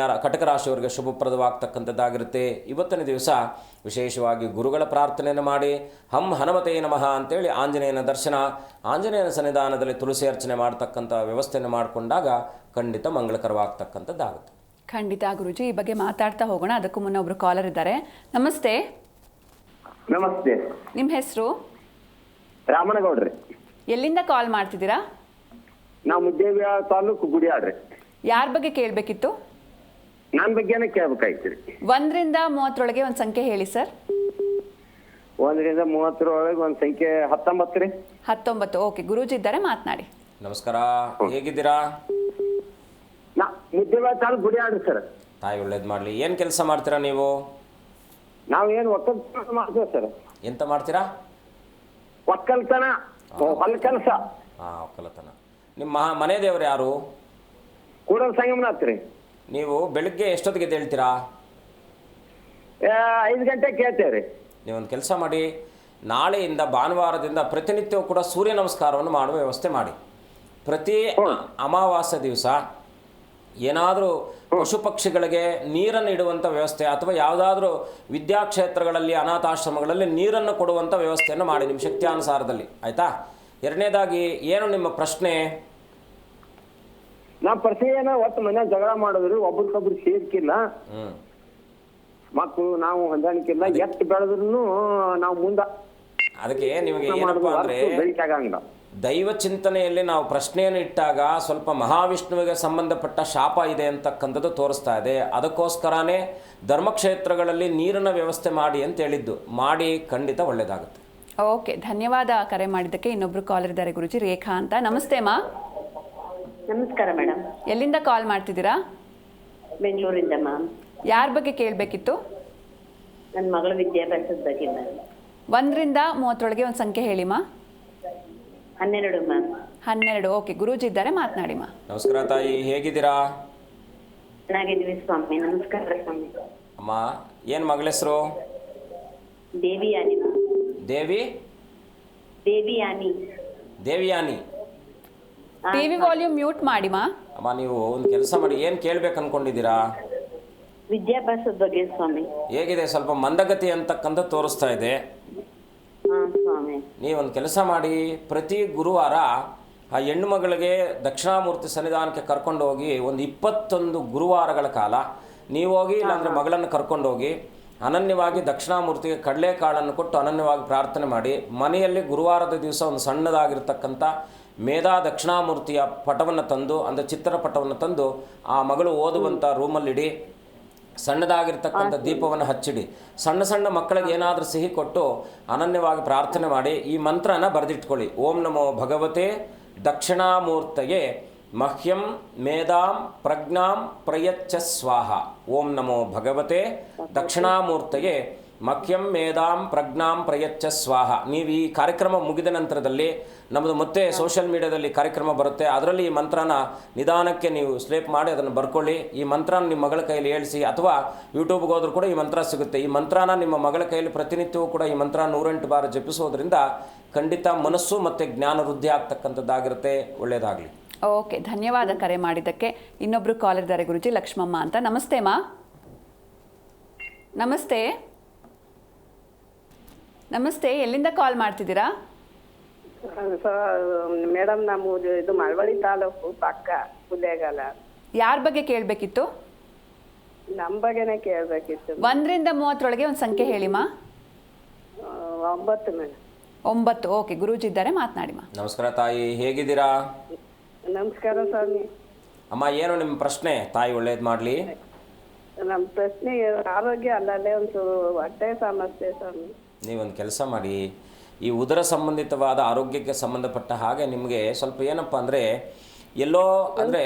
ಕಟಕ ರಾಶಿಯವರಿಗೆ ಶುಭಪ್ರದವಾಗ್ತಕ್ಕಂಥದ್ದಾಗಿರುತ್ತೆ. ಇವತ್ತಿನ ದಿವಸ ವಿಶೇಷವಾಗಿ ಗುರುಗಳ ಪ್ರಾರ್ಥನೆಯನ್ನು ಮಾಡಿ ಹಂ ಹನುಮತೆ ನಮಃ ಅಂತೇಳಿ ಆಂಜನೇಯನ ದರ್ಶನ, ಆಂಜನೇಯನ ಸನ್ನಿಧಾನದಲ್ಲಿ ತುಳಸಿ ಅರ್ಚನೆ ಮಾಡ್ತಕ್ಕಂಥ ವ್ಯವಸ್ಥೆಯನ್ನು ಮಾಡಿಕೊಂಡಾಗ ಖಂಡಿತ ಮಂಗಳಕರವಾಗ್ತಕ್ಕಂಥದ್ದಾಗುತ್ತೆ. ಖಂಡಿತ ಗುರುಜಿ, ಈ ಬಗ್ಗೆ ಮಾತಾಡ್ತಾ ಹೋಗೋಣ. ಅದಕ್ಕೂ ಮುನ್ನ ಒಬ್ರು ಕಾಲರ್ ಇದ್ದಾರೆ. ನಮಸ್ತೆ. ನಮಸ್ತೆ. ನಿಮ್ಮ ಹೆಸರು? ರಾಮನಗೌಡ್ರಿ. ಎಲ್ಲಿಂದ ಕಾಲ್ ಮಾಡ್ತಿದ್ದೀರಾ? ನಾವು ಮುದ್ದೇಬಿಯ ತಾಲೂಕು ಗುಡಿಯಾಡ್ರಿ. ಯಾರ ಬಗ್ಗೆ ಕೇಳಬೇಕಿತ್ತು? ನನ್ನ ಬಗ್ಗೆನೇ ಕೇಳ್ಬೇಕಾಯ್ತು. 1ರಿಂದ 30 ಒಂದು ಸಂಖ್ಯೆ ಹೇಳಿ ಸರ್. 1ರಿಂದ 30 ಒಂದು ಸಂಖ್ಯೆ 19 ರೀ. 19. ಓಕೆ, ಗುರೂಜಿ ಇದ್ದಾರೆ, ಮಾತನಾಡಿ. ನಮಸ್ಕಾರ, ಹೇಗಿದ್ದೀರಾ? ನಾ ಮುದ್ದೇಬಿಹಾಳ ತಾಲೂಕು ಗುಡಿಯಾಡ್ರಿ ಸರ್. ತಾಯಿ ಒಳ್ಳೇದು ಮಾಡಲಿ. ಏನು ಕೆಲಸ ಮಾಡ್ತೀರಾ ನೀವು? ನಾವೇನು ಒಕ್ಕಲ್ತನ ಮಾಡ್ತೇವೆ ಸರ್. ಎಂತ ಮಾಡ್ತೀರಾ? ಒಕ್ಕಲ್ತನ, ಹೊಲ ಕೆಲಸ. ಹಾಂ, ಒಕ್ಕಲತನ. ನಿಮ್ಮ ಮನೆ ದೇವರು ಯಾರು? ಕೂಡಲ ಸಂಗಮನಾಥ್ ರೀ. ನೀವು ಬೆಳಿಗ್ಗೆ ಎಷ್ಟೊತ್ತಿಗೆ ಎದ್ದೇಳ್ತೀರಾ? 5 ಗಂಟೆಗೆ ಕೇಳ್ತೇವೆ ರೀ. ನೀವೊಂದು ಕೆಲಸ ಮಾಡಿ, ನಾಳೆಯಿಂದ ಭಾನುವಾರದಿಂದ ಪ್ರತಿನಿತ್ಯವೂ ಕೂಡ ಸೂರ್ಯ ನಮಸ್ಕಾರವನ್ನು ಮಾಡುವ ವ್ಯವಸ್ಥೆ ಮಾಡಿ. ಪ್ರತಿ ಅಮಾವಾಸ್ಯ ದಿವಸ ಏನಾದರೂ ಪಶು ಪಕ್ಷಿಗಳಿಗೆ ನೀರನ್ನು ಇಡುವಂಥ ವ್ಯವಸ್ಥೆ ಅಥವಾ ಯಾವುದಾದ್ರೂ ವಿದ್ಯಾಕ್ಷೇತ್ರಗಳಲ್ಲಿ ಅನಾಥಾಶ್ರಮಗಳಲ್ಲಿ ನೀರನ್ನು ಕೊಡುವಂಥ ವ್ಯವಸ್ಥೆಯನ್ನು ಮಾಡಿ ನಿಮ್ಮ ಶಕ್ತಿಯಾನುಸಾರದಲ್ಲಿ, ಆಯಿತಾ? ಎರಡನೇದಾಗಿ ಏನು ನಿಮ್ಮ ಪ್ರಶ್ನೆ? ನಾವು ಪ್ರತಿ ಏನ ಒಟ್ಟು ಮನ್ಯಾಗ ಜಗಳ ಮಾಡೋದ್ರಿ, ಒಬ್ರಿಗೊಬ್ರು ಸೇರ್ಕಿಲ್ಲ, ಮಕ್ಕಳು ನಾವು ಹೊಂದಾಣಿಕಿಲ್ಲ. ಎಷ್ಟು ಬೆಳೆದ್ರು ನಾವು ಮುಂದೆ ಅದಕ್ಕೆ ನಿಮಗೆ ಏನಪ್ಪ ಅಂದರೆ, ಬೆಳಿಕಾಗಂಗಿಲ್ಲ. ದೈವ ಚಿಂತನೆಯಲ್ಲಿ ನಾವು ಪ್ರಶ್ನೆಯನ್ನು ಇಟ್ಟಾಗ ಸ್ವಲ್ಪ ಮಹಾವಿಷ್ಣುವಿಗೆ ಸಂಬಂಧಪಟ್ಟ ಶಾಪ ಇದೆ ಅಂತಕ್ಕಂಥದ್ದು ತೋರಿಸ್ತಾ ಇದೆ. ಅದಕ್ಕೋಸ್ಕರನೇ ಧರ್ಮಕ್ಷೇತ್ರಗಳಲ್ಲಿ ನೀರಿನ ವ್ಯವಸ್ಥೆ ಮಾಡಿ ಅಂತ ಹೇಳಿದ್ದು. ಮಾಡಿ, ಖಂಡಿತ ಒಳ್ಳೆಯದಾಗುತ್ತೆ. ಓಕೆ, ಧನ್ಯವಾದ ಕರೆ ಮಾಡಿದ್ದಕ್ಕೆ. ಇನ್ನೊಬ್ರು ಕಾಲರ್ ಇದ್ದಾರೆ ಗುರುಜಿ, ರೇಖಾ ಅಂತ. ನಮಸ್ತೆ ಮಾ. ನಮಸ್ಕಾರ ಮೇಡಮ್. ಎಲ್ಲಿಂದ ಕಾಲ್ ಮಾಡ್ತಿದ್ದೀರಾ? ಬೆಂಗಳೂರಿಂದ ಮ್ಯಾಮ್. ಯಾರ ಬಗ್ಗೆ ಕೇಳಬೇಕಿತ್ತು? ನನ್ನ ಮಗಳ ವಿದ್ಯಾಭ್ಯಾಸದ ಬಗ್ಗೆ ಮ್ಯಾಮ್. 1ರಿಂದ 30 ಒಂದು ಸಂಖ್ಯೆ ಹೇಳಿ ಮಾ. 12 ಮ್ಯಾಮ್. 12. ಓಕೆ, ಗುರೂಜಿ ಇದ್ದಾರೆ, ಮಾತನಾಡಿ ಮಾ. ನಮಸ್ಕಾರ ತಾಯಿ, ಹೇಗಿದ್ದೀರಾ? ಚೆನ್ನಾಗಿದ್ದೀವಿ ಸ್ವಾಮಿ. ನಮಸ್ಕಾರ ಸ್ವಾಮಿ. ಅಮ್ಮ, ಏನು ಮಗಳ ಹೆಸರು? Devyani ma'am. Devyani. Devyani. TV volume mute ಮಾಡಿ ಮಾ. ಅಮ್ಮ, ನೀವು ಒಂದು ಕೆಲಸ ಮಾಡಿ, ಏನು ಕೇಳಬೇಕು ಅಂದ್ಕೊಂಡಿದ್ದೀರಾ? ವಿದ್ಯಾಭ್ಯಾಸದ ಬಗ್ಗೆ ಸ್ವಾಮಿ. ಹೇಗಿದೆ? ಸ್ವಲ್ಪ ಮಂದಗತಿ ಅಂತಕ್ಕಂಥ ತೋರಿಸ್ತಾ ಇದೆ. ಹಾಂ ಸ್ವಾಮಿ. ನೀವೊಂದು ಕೆಲಸ ಮಾಡಿ, ಪ್ರತಿ ಗುರುವಾರ ಆ ಹೆಣ್ಣು ಮಗಳಿಗೆ ದಕ್ಷಿಣಾಮೂರ್ತಿ ಸನ್ನಿಧಾನಕ್ಕೆ ಕರ್ಕೊಂಡು ಹೋಗಿ ಒಂದು 21 ಗುರುವಾರಗಳ ಕಾಲ ನೀವು ಹೋಗಿ, ಇಲ್ಲಾಂದರೆ ಮಗಳನ್ನು ಕರ್ಕೊಂಡು ಹೋಗಿ ಅನನ್ಯವಾಗಿ ದಕ್ಷಿಣಾಮೂರ್ತಿಗೆ ಕಡಲೆಕಾಳನ್ನು ಕೊಟ್ಟು ಅನನ್ಯವಾಗಿ ಪ್ರಾರ್ಥನೆ ಮಾಡಿ. ಮನೆಯಲ್ಲಿ ಗುರುವಾರದ ದಿವಸ ಒಂದು ಸಣ್ಣದಾಗಿರ್ತಕ್ಕಂಥ ಮೇಧಾ ದಕ್ಷಿಣಾಮೂರ್ತಿಯ ಪಟವನ್ನು ತಂದು, ಅಂದರೆ ಚಿತ್ರಪಟವನ್ನು ತಂದು ಆ ಮಗಳು ಓದುವಂಥ ರೂಮಲ್ಲಿಡಿ. ಸಣ್ಣದಾಗಿರ್ತಕ್ಕಂಥ ದೀಪವನ್ನು ಹಚ್ಚಿಡಿ. ಸಣ್ಣ ಸಣ್ಣ ಮಕ್ಕಳಿಗೆ ಏನಾದರೂ ಸಿಹಿ ಕೊಟ್ಟು ಅನನ್ಯವಾಗಿ ಪ್ರಾರ್ಥನೆ ಮಾಡಿ. ಈ ಮಂತ್ರನ ಬರೆದಿಟ್ಕೊಳ್ಳಿ. ಓಂ ನಮೋ ಭಗವತೆ ದಕ್ಷಿಣಾಮೂರ್ತಯೇ ಮಹ್ಯಂ ಮೇಧಾಂ ಪ್ರಜ್ಞಾಂ ಪ್ರಯಚ್ಛ ಸ್ವಾಹ. ಓಂ ನಮೋ ಭಗವತೆ ದಕ್ಷಿಣಾಮೂರ್ತಯೇ ಮಹ್ಯಂ ಮೇಧಾಂ ಪ್ರಜ್ಞಾಂ ಪ್ರಯಚ್ಛ ಸ್ವಾಹ. ನೀವು ಈ ಕಾರ್ಯಕ್ರಮ ಮುಗಿದ ನಂತರದಲ್ಲಿ ನಮ್ಮದು ಮತ್ತೆ ಸೋಷಿಯಲ್ ಮೀಡಿಯಾದಲ್ಲಿ ಕಾರ್ಯಕ್ರಮ ಬರುತ್ತೆ, ಅದರಲ್ಲಿ ಈ ಮಂತ್ರನ ನಿಧಾನಕ್ಕೆ ನೀವು ಸ್ಲೇಪ್ ಮಾಡಿ ಅದನ್ನು ಬರ್ಕೊಳ್ಳಿ. ಈ ಮಂತ್ರನ ನಿಮ್ಮ ಮಗಳ ಕೈಯಲ್ಲಿ ಹೇಳಿಸಿ, ಅಥವಾ ಯೂಟ್ಯೂಬ್ಗೆ ಹೋದ್ರೂ ಕೂಡ ಈ ಮಂತ್ರ ಸಿಗುತ್ತೆ. ಈ ಮಂತ್ರನ ನಿಮ್ಮ ಮಗಳ ಕೈಯಲ್ಲಿ ಪ್ರತಿನಿತ್ಯವೂ ಕೂಡ ಈ ಮಂತ್ರ 108 ಬಾರಿ ಜಪಿಸೋದ್ರಿಂದ ಖಂಡಿತ ಮನಸ್ಸು ಮತ್ತು ಜ್ಞಾನ ವೃದ್ಧಿ ಆಗ್ತಕ್ಕಂಥದ್ದಾಗಿರುತ್ತೆ. ಒಳ್ಳೆಯದಾಗಲಿ. ಓಕೆ, ಧನ್ಯವಾದ ಕರೆ ಮಾಡಿದ್ದಕ್ಕೆ. ಇನ್ನೊಬ್ರು ಕಾಲರ್ ಇದ್ದಾರೆ ಗುರುಜಿ, ಲಕ್ಷ್ಮಮ್ಮ ಅಂತ. ನಮಸ್ತೆ ಮಾ. ನಮಸ್ತೆ. ನಮಸ್ತೆ, ಎಲ್ಲಿಂದ ಕಾಲ್ ಮಾಡ್ತಿದ್ದೀರಾ? ಮೇಡಮ್, ನಮ್ಮದು ಇದು ಮಳವಳ್ಳಿ ತಾಲೂಕು ಪಕ್ಕ ಹುಲ್ಲೇಗಾಲ. ಯಾರ ಬಗ್ಗೆ ಕೇಳಬೇಕಿತ್ತು? ನಮ್ಮ ಬಗ್ಗೆನೇ ಕೇಳಬೇಕಿತ್ತು. 1ರಿಂದ 30 ಒಂದು ಸಂಖ್ಯೆ ಹೇಳಿ ಮಾ. 9 ಮೇಡಮ್. 9. ಓಕೆ, ಗುರೂಜಿ ಇದ್ದಾರೆ, ಮಾತನಾಡಿ ಮಾ. ನಮಸ್ಕಾರ ತಾಯಿ, ಹೇಗಿದ್ದೀರಾ? ನಮಸ್ಕಾರ ಸ್ವಾಮಿ. ಅಮ್ಮ, ಏನು ನಿಮ್ಮ ಪ್ರಶ್ನೆ? ತಾಯಿ ಒಳ್ಳೇದು ಮಾಡಲಿ. ನಮ್ಮ ಪ್ರಶ್ನೆ ಆರೋಗ್ಯ ಅಲ್ಲಲ್ಲೇ ಒಂದು ಹೊಟ್ಟೆ ಸಮಸ್ಯೆ ಸ್ವಾಮಿ. ನೀವೊಂದು ಕೆಲಸ ಮಾಡಿ, ಈ ಉದರ ಸಂಬಂಧಿತವಾದ ಆರೋಗ್ಯಕ್ಕೆ ಸಂಬಂಧಪಟ್ಟ ಹಾಗೆ ನಿಮಗೆ ಸ್ವಲ್ಪ ಏನಪ್ಪ ಅಂದರೆ ಎಲ್ಲೋ ಅಂದರೆ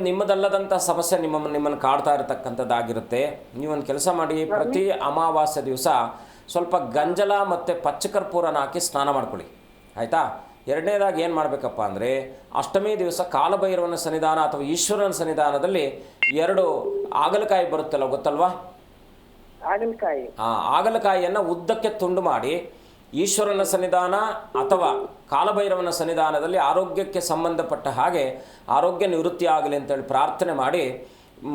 ನಿಮ್ಮದಲ್ಲದಂಥ ಸಮಸ್ಯೆ ನಿಮ್ಮನ್ನು ಕಾಡ್ತಾ ಇರತಕ್ಕಂಥದ್ದಾಗಿರುತ್ತೆ. ನೀವೊಂದು ಕೆಲಸ ಮಾಡಿ, ಪ್ರತಿ ಅಮಾವಾಸ್ಯೆ ದಿವಸ ಸ್ವಲ್ಪ ಗಂಜಲ ಮತ್ತು ಪಚ್ಚಕರ್ಪೂರನ ಹಾಕಿ ಸ್ನಾನ ಮಾಡ್ಕೊಳ್ಳಿ, ಆಯಿತಾ? ಎರಡನೇದಾಗಿ ಏನು ಮಾಡಬೇಕಪ್ಪ ಅಂದರೆ, ಅಷ್ಟಮಿ ದಿವಸ ಕಾಲಭೈರವನ ಸನ್ನಿಧಾನ ಅಥವಾ ಈಶ್ವರನ ಸನ್ನಿಧಾನದಲ್ಲಿ 2 ಆಗಲಕಾಯಿ ಬರುತ್ತಲ್ಲ, ಗೊತ್ತಲ್ವಾ? ಆಗಲಕಾಯಿಯನ್ನು ಉದ್ದಕ್ಕೆ ತುಂಡು ಮಾಡಿ ಈಶ್ವರನ ಸನ್ನಿಧಾನ ಅಥವಾ ಕಾಲಭೈರವನ ಸನ್ನಿಧಾನದಲ್ಲಿ ಆರೋಗ್ಯಕ್ಕೆ ಸಂಬಂಧಪಟ್ಟ ಹಾಗೆ ಆರೋಗ್ಯ ನಿವೃತ್ತಿ ಆಗಲಿ ಅಂತೇಳಿ ಪ್ರಾರ್ಥನೆ ಮಾಡಿ.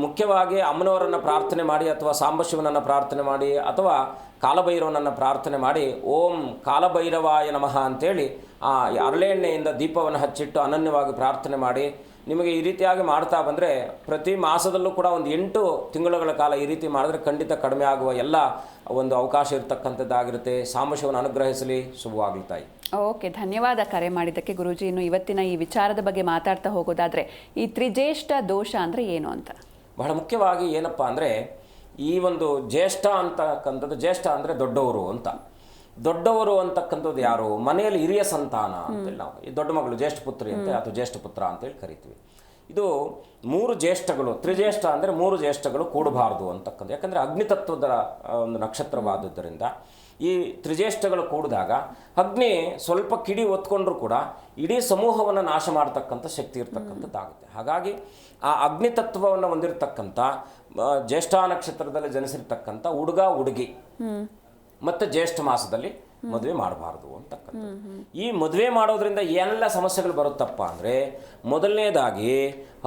ಮುಖ್ಯವಾಗಿ ಅಮ್ಮನವರನ್ನು ಪ್ರಾರ್ಥನೆ ಮಾಡಿ, ಅಥವಾ ಸಾಂಬಶಿವನನ್ನು ಪ್ರಾರ್ಥನೆ ಮಾಡಿ, ಅಥವಾ ಕಾಲಭೈರವನನ್ನು ಪ್ರಾರ್ಥನೆ ಮಾಡಿ ಓಂ ಕಾಲಭೈರವಾಯ ನಮಃ ಅಂತೇಳಿ ಆ ಹರಳೆಣ್ಣೆಯಿಂದ ದೀಪವನ್ನು ಹಚ್ಚಿಟ್ಟು ಅನನ್ಯವಾಗಿ ಪ್ರಾರ್ಥನೆ ಮಾಡಿ. ನಿಮಗೆ ಈ ರೀತಿಯಾಗಿ ಮಾಡ್ತಾ ಬಂದರೆ ಪ್ರತಿ ಮಾಸದಲ್ಲೂ ಕೂಡ ಒಂದು 8 ತಿಂಗಳುಗಳ ಕಾಲ ಈ ರೀತಿ ಮಾಡಿದ್ರೆ ಖಂಡಿತ ಕಡಿಮೆ ಆಗುವ ಎಲ್ಲ ಒಂದು ಅವಕಾಶ ಇರತಕ್ಕಂಥದ್ದಾಗಿರುತ್ತೆ. ಸಾಂಬಶಿವನ ಅನುಗ್ರಹಿಸಲಿ. ಶುಭವಾಗಲಿ ತಾಯಿ. ಓಕೆ, ಧನ್ಯವಾದ ಕರೆ ಮಾಡಿದ್ದಕ್ಕೆ. ಗುರೂಜಿ, ಇನ್ನು ಇವತ್ತಿನ ಈ ವಿಚಾರದ ಬಗ್ಗೆ ಮಾತಾಡ್ತಾ ಹೋಗೋದಾದರೆ, ಈ ತ್ರಿಜ್ಯೇಷ್ಠ ದೋಷ ಅಂದರೆ ಏನು ಅಂತ? ಬಹಳ ಮುಖ್ಯವಾಗಿ ಏನಪ್ಪ ಅಂದರೆ, ಈ ಒಂದು ಜ್ಯೇಷ್ಠ ಅಂತಕ್ಕಂಥದ್ದು, ಜ್ಯೇಷ್ಠ ಅಂದರೆ ದೊಡ್ಡವರು ಅಂತ. ದೊಡ್ಡವರು ಅಂತಕ್ಕಂಥದ್ದು ಯಾರು? ಮನೆಯಲ್ಲಿ ಹಿರಿಯ ಸಂತಾನ ಅಂತೇಳಿ ನಾವು, ಈ ದೊಡ್ಡ ಮಗಳು ಜ್ಯೇಷ್ಠ ಪುತ್ರಿ ಅಂತ ಅಥವಾ ಜ್ಯೇಷ್ಠ ಪುತ್ರ ಅಂತೇಳಿ ಕರಿತೀವಿ. ಇದು 3 ಜ್ಯೇಷ್ಠಗಳು, ತ್ರಿಜ್ಯೇಷ್ಠ ಅಂದರೆ 3 ಜ್ಯೇಷ್ಠಗಳು ಕೂಡಬಾರ್ದು ಅಂತಕ್ಕಂಥ, ಯಾಕಂದರೆ ಅಗ್ನಿತತ್ವದ ಒಂದು ನಕ್ಷತ್ರವಾದುದರಿಂದ ಈ ತ್ರಿಜ್ಯೇಷ್ಠಗಳು ಕೂಡಿದಾಗ ಅಗ್ನಿ ಸ್ವಲ್ಪ ಕಿಡಿ ಒತ್ಕೊಂಡ್ರೂ ಕೂಡ ಇಡೀ ಸಮೂಹವನ್ನು ನಾಶ ಮಾಡ್ತಕ್ಕಂಥ ಶಕ್ತಿ ಇರ್ತಕ್ಕಂಥದ್ದಾಗುತ್ತೆ. ಹಾಗಾಗಿ ಆ ಅಗ್ನಿತತ್ವವನ್ನು ಹೊಂದಿರತಕ್ಕಂಥ ಜ್ಯೇಷ್ಠ ನಕ್ಷತ್ರದಲ್ಲಿ ಜನಿಸಿರ್ತಕ್ಕಂಥ ಹುಡುಗ ಹುಡುಗಿ ಮತ್ತು ಜ್ಯೇಷ್ಠ ಮಾಸದಲ್ಲಿ ಮದುವೆ ಮಾಡಬಾರ್ದು ಅಂತಕ್ಕಂಥ. ಈ ಮದುವೆ ಮಾಡೋದ್ರಿಂದ ಏನೆಲ್ಲ ಸಮಸ್ಯೆಗಳು ಬರುತ್ತಪ್ಪ ಅಂದರೆ, ಮೊದಲನೇದಾಗಿ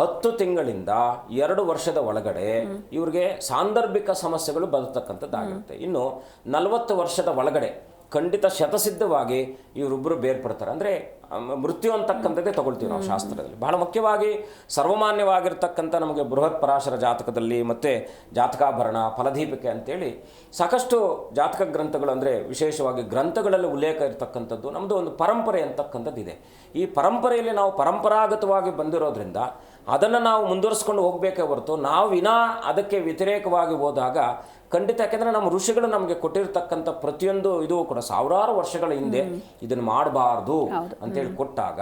10 ತಿಂಗಳಿಂದ 2 ವರ್ಷದ ಒಳಗಡೆ ಇವ್ರಿಗೆ ಸಾಂದರ್ಭಿಕ ಸಮಸ್ಯೆಗಳು ಬರತಕ್ಕಂಥದ್ದಾಗಿರುತ್ತೆ. ಇನ್ನು 40 ವರ್ಷದ ಒಳಗಡೆ ಖಂಡಿತ ಶತಸಿದ್ಧವಾಗಿ ಇವರಿಬ್ಬರು ಬೇರ್ಪಡ್ತಾರೆ. ಅಂದರೆ ಮೃತ್ಯು ಅಂತಕ್ಕಂಥದ್ದೇ ತಗೊಳ್ತೀವಿ ನಾವು ಶಾಸ್ತ್ರದಲ್ಲಿ. ಬಹಳ ಮುಖ್ಯವಾಗಿ ಸರ್ವಮಾನ್ಯವಾಗಿರ್ತಕ್ಕಂಥ ನಮಗೆ ಬೃಹತ್ ಪರಾಶರ ಜಾತಕದಲ್ಲಿ ಮತ್ತು ಜಾತಕಾಭರಣ, ಫಲದೀಪಿಕೆ ಅಂತೇಳಿ ಸಾಕಷ್ಟು ಜಾತಕ ಗ್ರಂಥಗಳು, ಅಂದರೆ ವಿಶೇಷವಾಗಿ ಗ್ರಂಥಗಳಲ್ಲಿ ಉಲ್ಲೇಖ ಇರತಕ್ಕಂಥದ್ದು ನಮ್ಮದು ಒಂದು ಪರಂಪರೆ ಅಂತಕ್ಕಂಥದ್ದು ಇದೆ. ಈ ಪರಂಪರೆಯಲ್ಲಿ ನಾವು ಪರಂಪರಾಗತವಾಗಿ ಬಂದಿರೋದ್ರಿಂದ ಅದನ್ನು ನಾವು ಮುಂದುವರಿಸ್ಕೊಂಡು ಹೋಗಬೇಕೇ ಹೊರತು ನಾವು ವಿನಾ ಅದಕ್ಕೆ ವ್ಯತಿರೇಕವಾಗಿ ಹೋದಾಗ ಖಂಡಿತ, ಯಾಕೆಂದರೆ ನಮ್ಮ ಋಷಿಗಳು ನಮಗೆ ಕೊಟ್ಟಿರ್ತಕ್ಕಂಥ ಪ್ರತಿಯೊಂದು ಇದು ಕೂಡ ಸಾವಿರಾರು ವರ್ಷಗಳ ಹಿಂದೆ ಇದನ್ನು ಮಾಡಬಾರ್ದು ಅಂತೇಳಿ ಕೊಟ್ಟಾಗ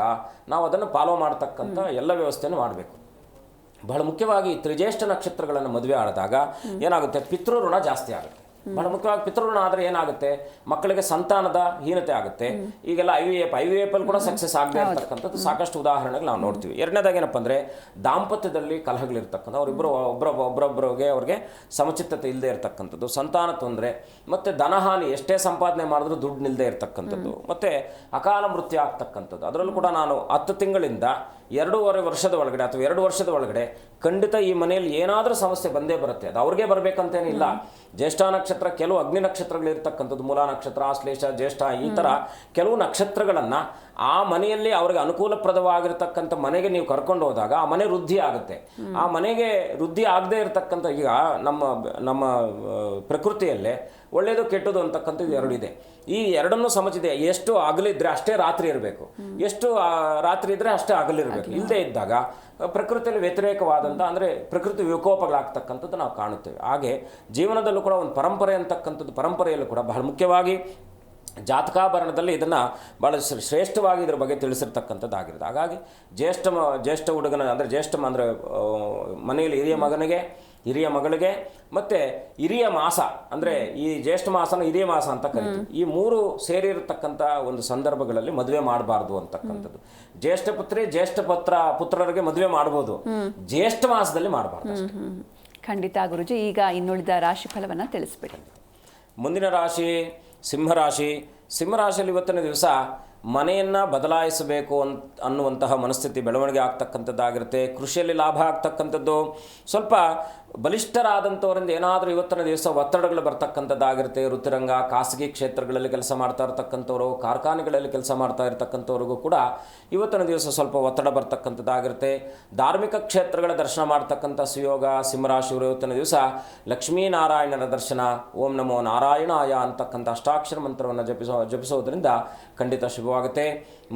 ನಾವು ಅದನ್ನು ಫಾಲೋ ಮಾಡ್ತಕ್ಕಂಥ ಎಲ್ಲ ವ್ಯವಸ್ಥೆಯನ್ನು ಮಾಡಬೇಕು. ಬಹಳ ಮುಖ್ಯವಾಗಿ ತ್ರಿಜ್ಯೇಷ್ಠ ನಕ್ಷತ್ರಗಳನ್ನು ಮದುವೆ ಆಡಿದಾಗ ಏನಾಗುತ್ತೆ, ಪಿತೃ ಋಣ ಜಾಸ್ತಿ ಆಗುತ್ತೆ. ಬಹಳ ಮುಖ್ಯವಾಗಿ ಪಿತೃಋಣ ಆದರೆ ಏನಾಗುತ್ತೆ, ಮಕ್ಕಳಿಗೆ ಸಂತಾನದ ಹೀನತೆ ಆಗುತ್ತೆ. ಈಗೆಲ್ಲ IVF ಅಲ್ಲಿ ಕೂಡ ಸಕ್ಸಸ್ ಆಗದೆ ಇರ್ತಕ್ಕಂಥದ್ದು ಸಾಕಷ್ಟು ಉದಾಹರಣೆಗಳು ನಾವು ನೋಡ್ತೀವಿ. ಎರಡನೇದಾಗಿ ಏನಪ್ಪ ಅಂದರೆ, ದಾಂಪತ್ಯದಲ್ಲಿ ಕಲಹಗಳಿರ್ತಕ್ಕಂಥ, ಅವರಿಬ್ಬರು ಒಬ್ಬರೊಬ್ಬರಿಗೆ ಅವ್ರಿಗೆ ಸಮಚಿತ್ತತೆ ಇಲ್ಲದೆ ಇರತಕ್ಕಂಥದ್ದು, ಸಂತಾನ ತೊಂದರೆ, ಮತ್ತು ಧನಹಾನಿ, ಎಷ್ಟೇ ಸಂಪಾದನೆ ಮಾಡಿದ್ರೂ ದುಡ್ಡು ನಿಲ್ಲದೆ ಇರತಕ್ಕಂಥದ್ದು, ಮತ್ತು ಅಕಾಲ ಮೃತ್ಯು ಆಗ್ತಕ್ಕಂಥದ್ದು. ಅದರಲ್ಲೂ ಕೂಡ ನಾನು 10 ತಿಂಗಳಿಂದ 2.5 ವರ್ಷದ ಒಳಗಡೆ ಅಥವಾ 2 ವರ್ಷದ ಒಳಗಡೆ ಖಂಡಿತ ಈ ಮನೆಯಲ್ಲಿ ಏನಾದರೂ ಸಮಸ್ಯೆ ಬಂದೇ ಬರುತ್ತೆ. ಅದು ಅವ್ರಿಗೆ ಬರಬೇಕಂತೇನಿಲ್ಲ. ಜ್ಯೇಷ್ಠ ನಕ್ಷತ್ರ, ಕೆಲವು ಅಗ್ನಿ ನಕ್ಷತ್ರಗಳಿರ್ತಕ್ಕಂಥದ್ದು, ಮೂಲ ನಕ್ಷತ್ರ, ಆಶ್ಲೇಷ, ಜ್ಯೇಷ್ಠ, ಈ ಥರ ಕೆಲವು ನಕ್ಷತ್ರಗಳನ್ನು ಆ ಮನೆಯಲ್ಲಿ ಅವ್ರಿಗೆ ಅನುಕೂಲಪ್ರದವಾಗಿರ್ತಕ್ಕಂಥ ಮನೆಗೆ ನೀವು ಕರ್ಕೊಂಡು ಹೋದಾಗ ಆ ಮನೆ ವೃದ್ಧಿ ಆಗುತ್ತೆ. ಆ ಮನೆಗೆ ವೃದ್ಧಿ ಆಗದೆ ಇರತಕ್ಕಂಥ, ಈಗ ನಮ್ಮ ಪ್ರಕೃತಿಯಲ್ಲೇ ಒಳ್ಳೆಯದು ಕೆಟ್ಟದು ಅಂತಕ್ಕಂಥದ್ದು 2 ಇದೆ. ಈ ಎರಡನ್ನೂ ಸಮಚಿದೆ. ಎಷ್ಟು ಹಗಲಿದ್ರೆ ಅಷ್ಟೇ ರಾತ್ರಿ ಇರಬೇಕು, ಎಷ್ಟು ರಾತ್ರಿ ಇದ್ದರೆ ಅಷ್ಟೇ ಹಗಲಿರಬೇಕು. ಇಲ್ಲದೆ ಇದ್ದಾಗ ಪ್ರಕೃತಿಯಲ್ಲಿ ವ್ಯತಿರೇಕವಾದಂಥ, ಅಂದರೆ ಪ್ರಕೃತಿ ವಿಕೋಪಗಳಾಗ್ತಕ್ಕಂಥದ್ದು ನಾವು ಕಾಣುತ್ತೇವೆ. ಹಾಗೆ ಜೀವನದಲ್ಲೂ ಕೂಡ ಒಂದು ಪರಂಪರೆ ಅಂತಕ್ಕಂಥದ್ದು, ಪರಂಪರೆಯಲ್ಲೂ ಕೂಡ ಬಹಳ ಮುಖ್ಯವಾಗಿ ಜಾತಕಾಭರಣದಲ್ಲಿ ಇದನ್ನು ಭಾಳ ಶ್ರೇಷ್ಠವಾಗಿ ಇದರ ಬಗ್ಗೆ ತಿಳಿಸಿರ್ತಕ್ಕಂಥದ್ದಾಗಿರುತ್ತೆ. ಹಾಗಾಗಿ ಜ್ಯೇಷ್ಠ ಹುಡುಗನ, ಅಂದರೆ ಅಂದರೆ ಮನೆಯಲ್ಲಿ ಹಿರಿಯ ಮಗನಿಗೆ, ಹಿರಿಯ ಮಗಳಿಗೆ, ಮತ್ತು ಹಿರಿಯ ಮಾಸ, ಅಂದರೆ ಈ ಜ್ಯೇಷ್ಠ ಮಾಸನ ಹಿರಿಯ ಮಾಸ ಅಂತ ಕರಿತೀವಿ. ಈ 3 ಸೇರಿರತಕ್ಕಂಥ ಒಂದು ಸಂದರ್ಭಗಳಲ್ಲಿ ಮದುವೆ ಮಾಡಬಾರ್ದು ಅಂತಕ್ಕಂಥದ್ದು. ಜ್ಯೇಷ್ಠ ಪುತ್ರಿ, ಜ್ಯೇಷ್ಠ ಪುತ್ರರಿಗೆ ಮದುವೆ ಮಾಡ್ಬೋದು, ಜ್ಯೇಷ್ಠ ಮಾಸದಲ್ಲಿ ಮಾಡಬಾರ್ದು. ಖಂಡಿತ ಗುರುಜಿ. ಈಗ ಇನ್ನುಳಿದ ರಾಶಿ ಫಲವನ್ನು ತಿಳಿಸ್ಬಿಡಿ. ಮುಂದಿನ ರಾಶಿ ಸಿಂಹರಾಶಿ. ಸಿಂಹರಾಶಿಯಲ್ಲಿ ಇವತ್ತಿನ ದಿವಸ ಮನೆಯನ್ನು ಬದಲಾಯಿಸಬೇಕು ಅನ್ನುವಂತಹ ಮನಸ್ಥಿತಿ, ಬೆಳವಣಿಗೆ ಆಗ್ತಕ್ಕಂಥದ್ದಾಗಿರುತ್ತೆ. ಕೃಷಿಯಲ್ಲಿ ಲಾಭ ಆಗ್ತಕ್ಕಂಥದ್ದು, ಸ್ವಲ್ಪ ಬಲಿಷ್ಠರಾದಂಥವರಿಂದ ಏನಾದರೂ ಇವತ್ತಿನ ದಿವಸ ಒತ್ತಡಗಳು ಬರ್ತಕ್ಕಂಥದ್ದಾಗಿರುತ್ತೆ. ವೃತ್ತಿರಂಗ, ಖಾಸಗಿ ಕ್ಷೇತ್ರಗಳಲ್ಲಿ ಕೆಲಸ ಮಾಡ್ತಾ ಇರ್ತಕ್ಕಂಥವ್ರು, ಕಾರ್ಖಾನೆಗಳಲ್ಲಿ ಕೆಲಸ ಮಾಡ್ತಾ ಇರ್ತಕ್ಕಂಥವ್ರಿಗೂ ಕೂಡ ಇವತ್ತಿನ ದಿವಸ ಸ್ವಲ್ಪ ಒತ್ತಡ ಬರ್ತಕ್ಕಂಥದ್ದಾಗಿರುತ್ತೆ. ಧಾರ್ಮಿಕ ಕ್ಷೇತ್ರಗಳ ದರ್ಶನ ಮಾಡ್ತಕ್ಕಂಥ ಸುಯೋಗ ಸಿಂಹರಾಶಿಯವರು ಇವತ್ತಿನ ದಿವಸ ಲಕ್ಷ್ಮೀನಾರಾಯಣನ ದರ್ಶನ, ಓಂ ನಮೋ ನಾರಾಯಣಾಯ ಅಂತಕ್ಕಂಥ ಅಷ್ಟಾಕ್ಷರ ಮಂತ್ರವನ್ನು ಜಪಿಸೋದ್ರಿಂದ ಖಂಡಿತ ಶುಭವಾಗುತ್ತೆ.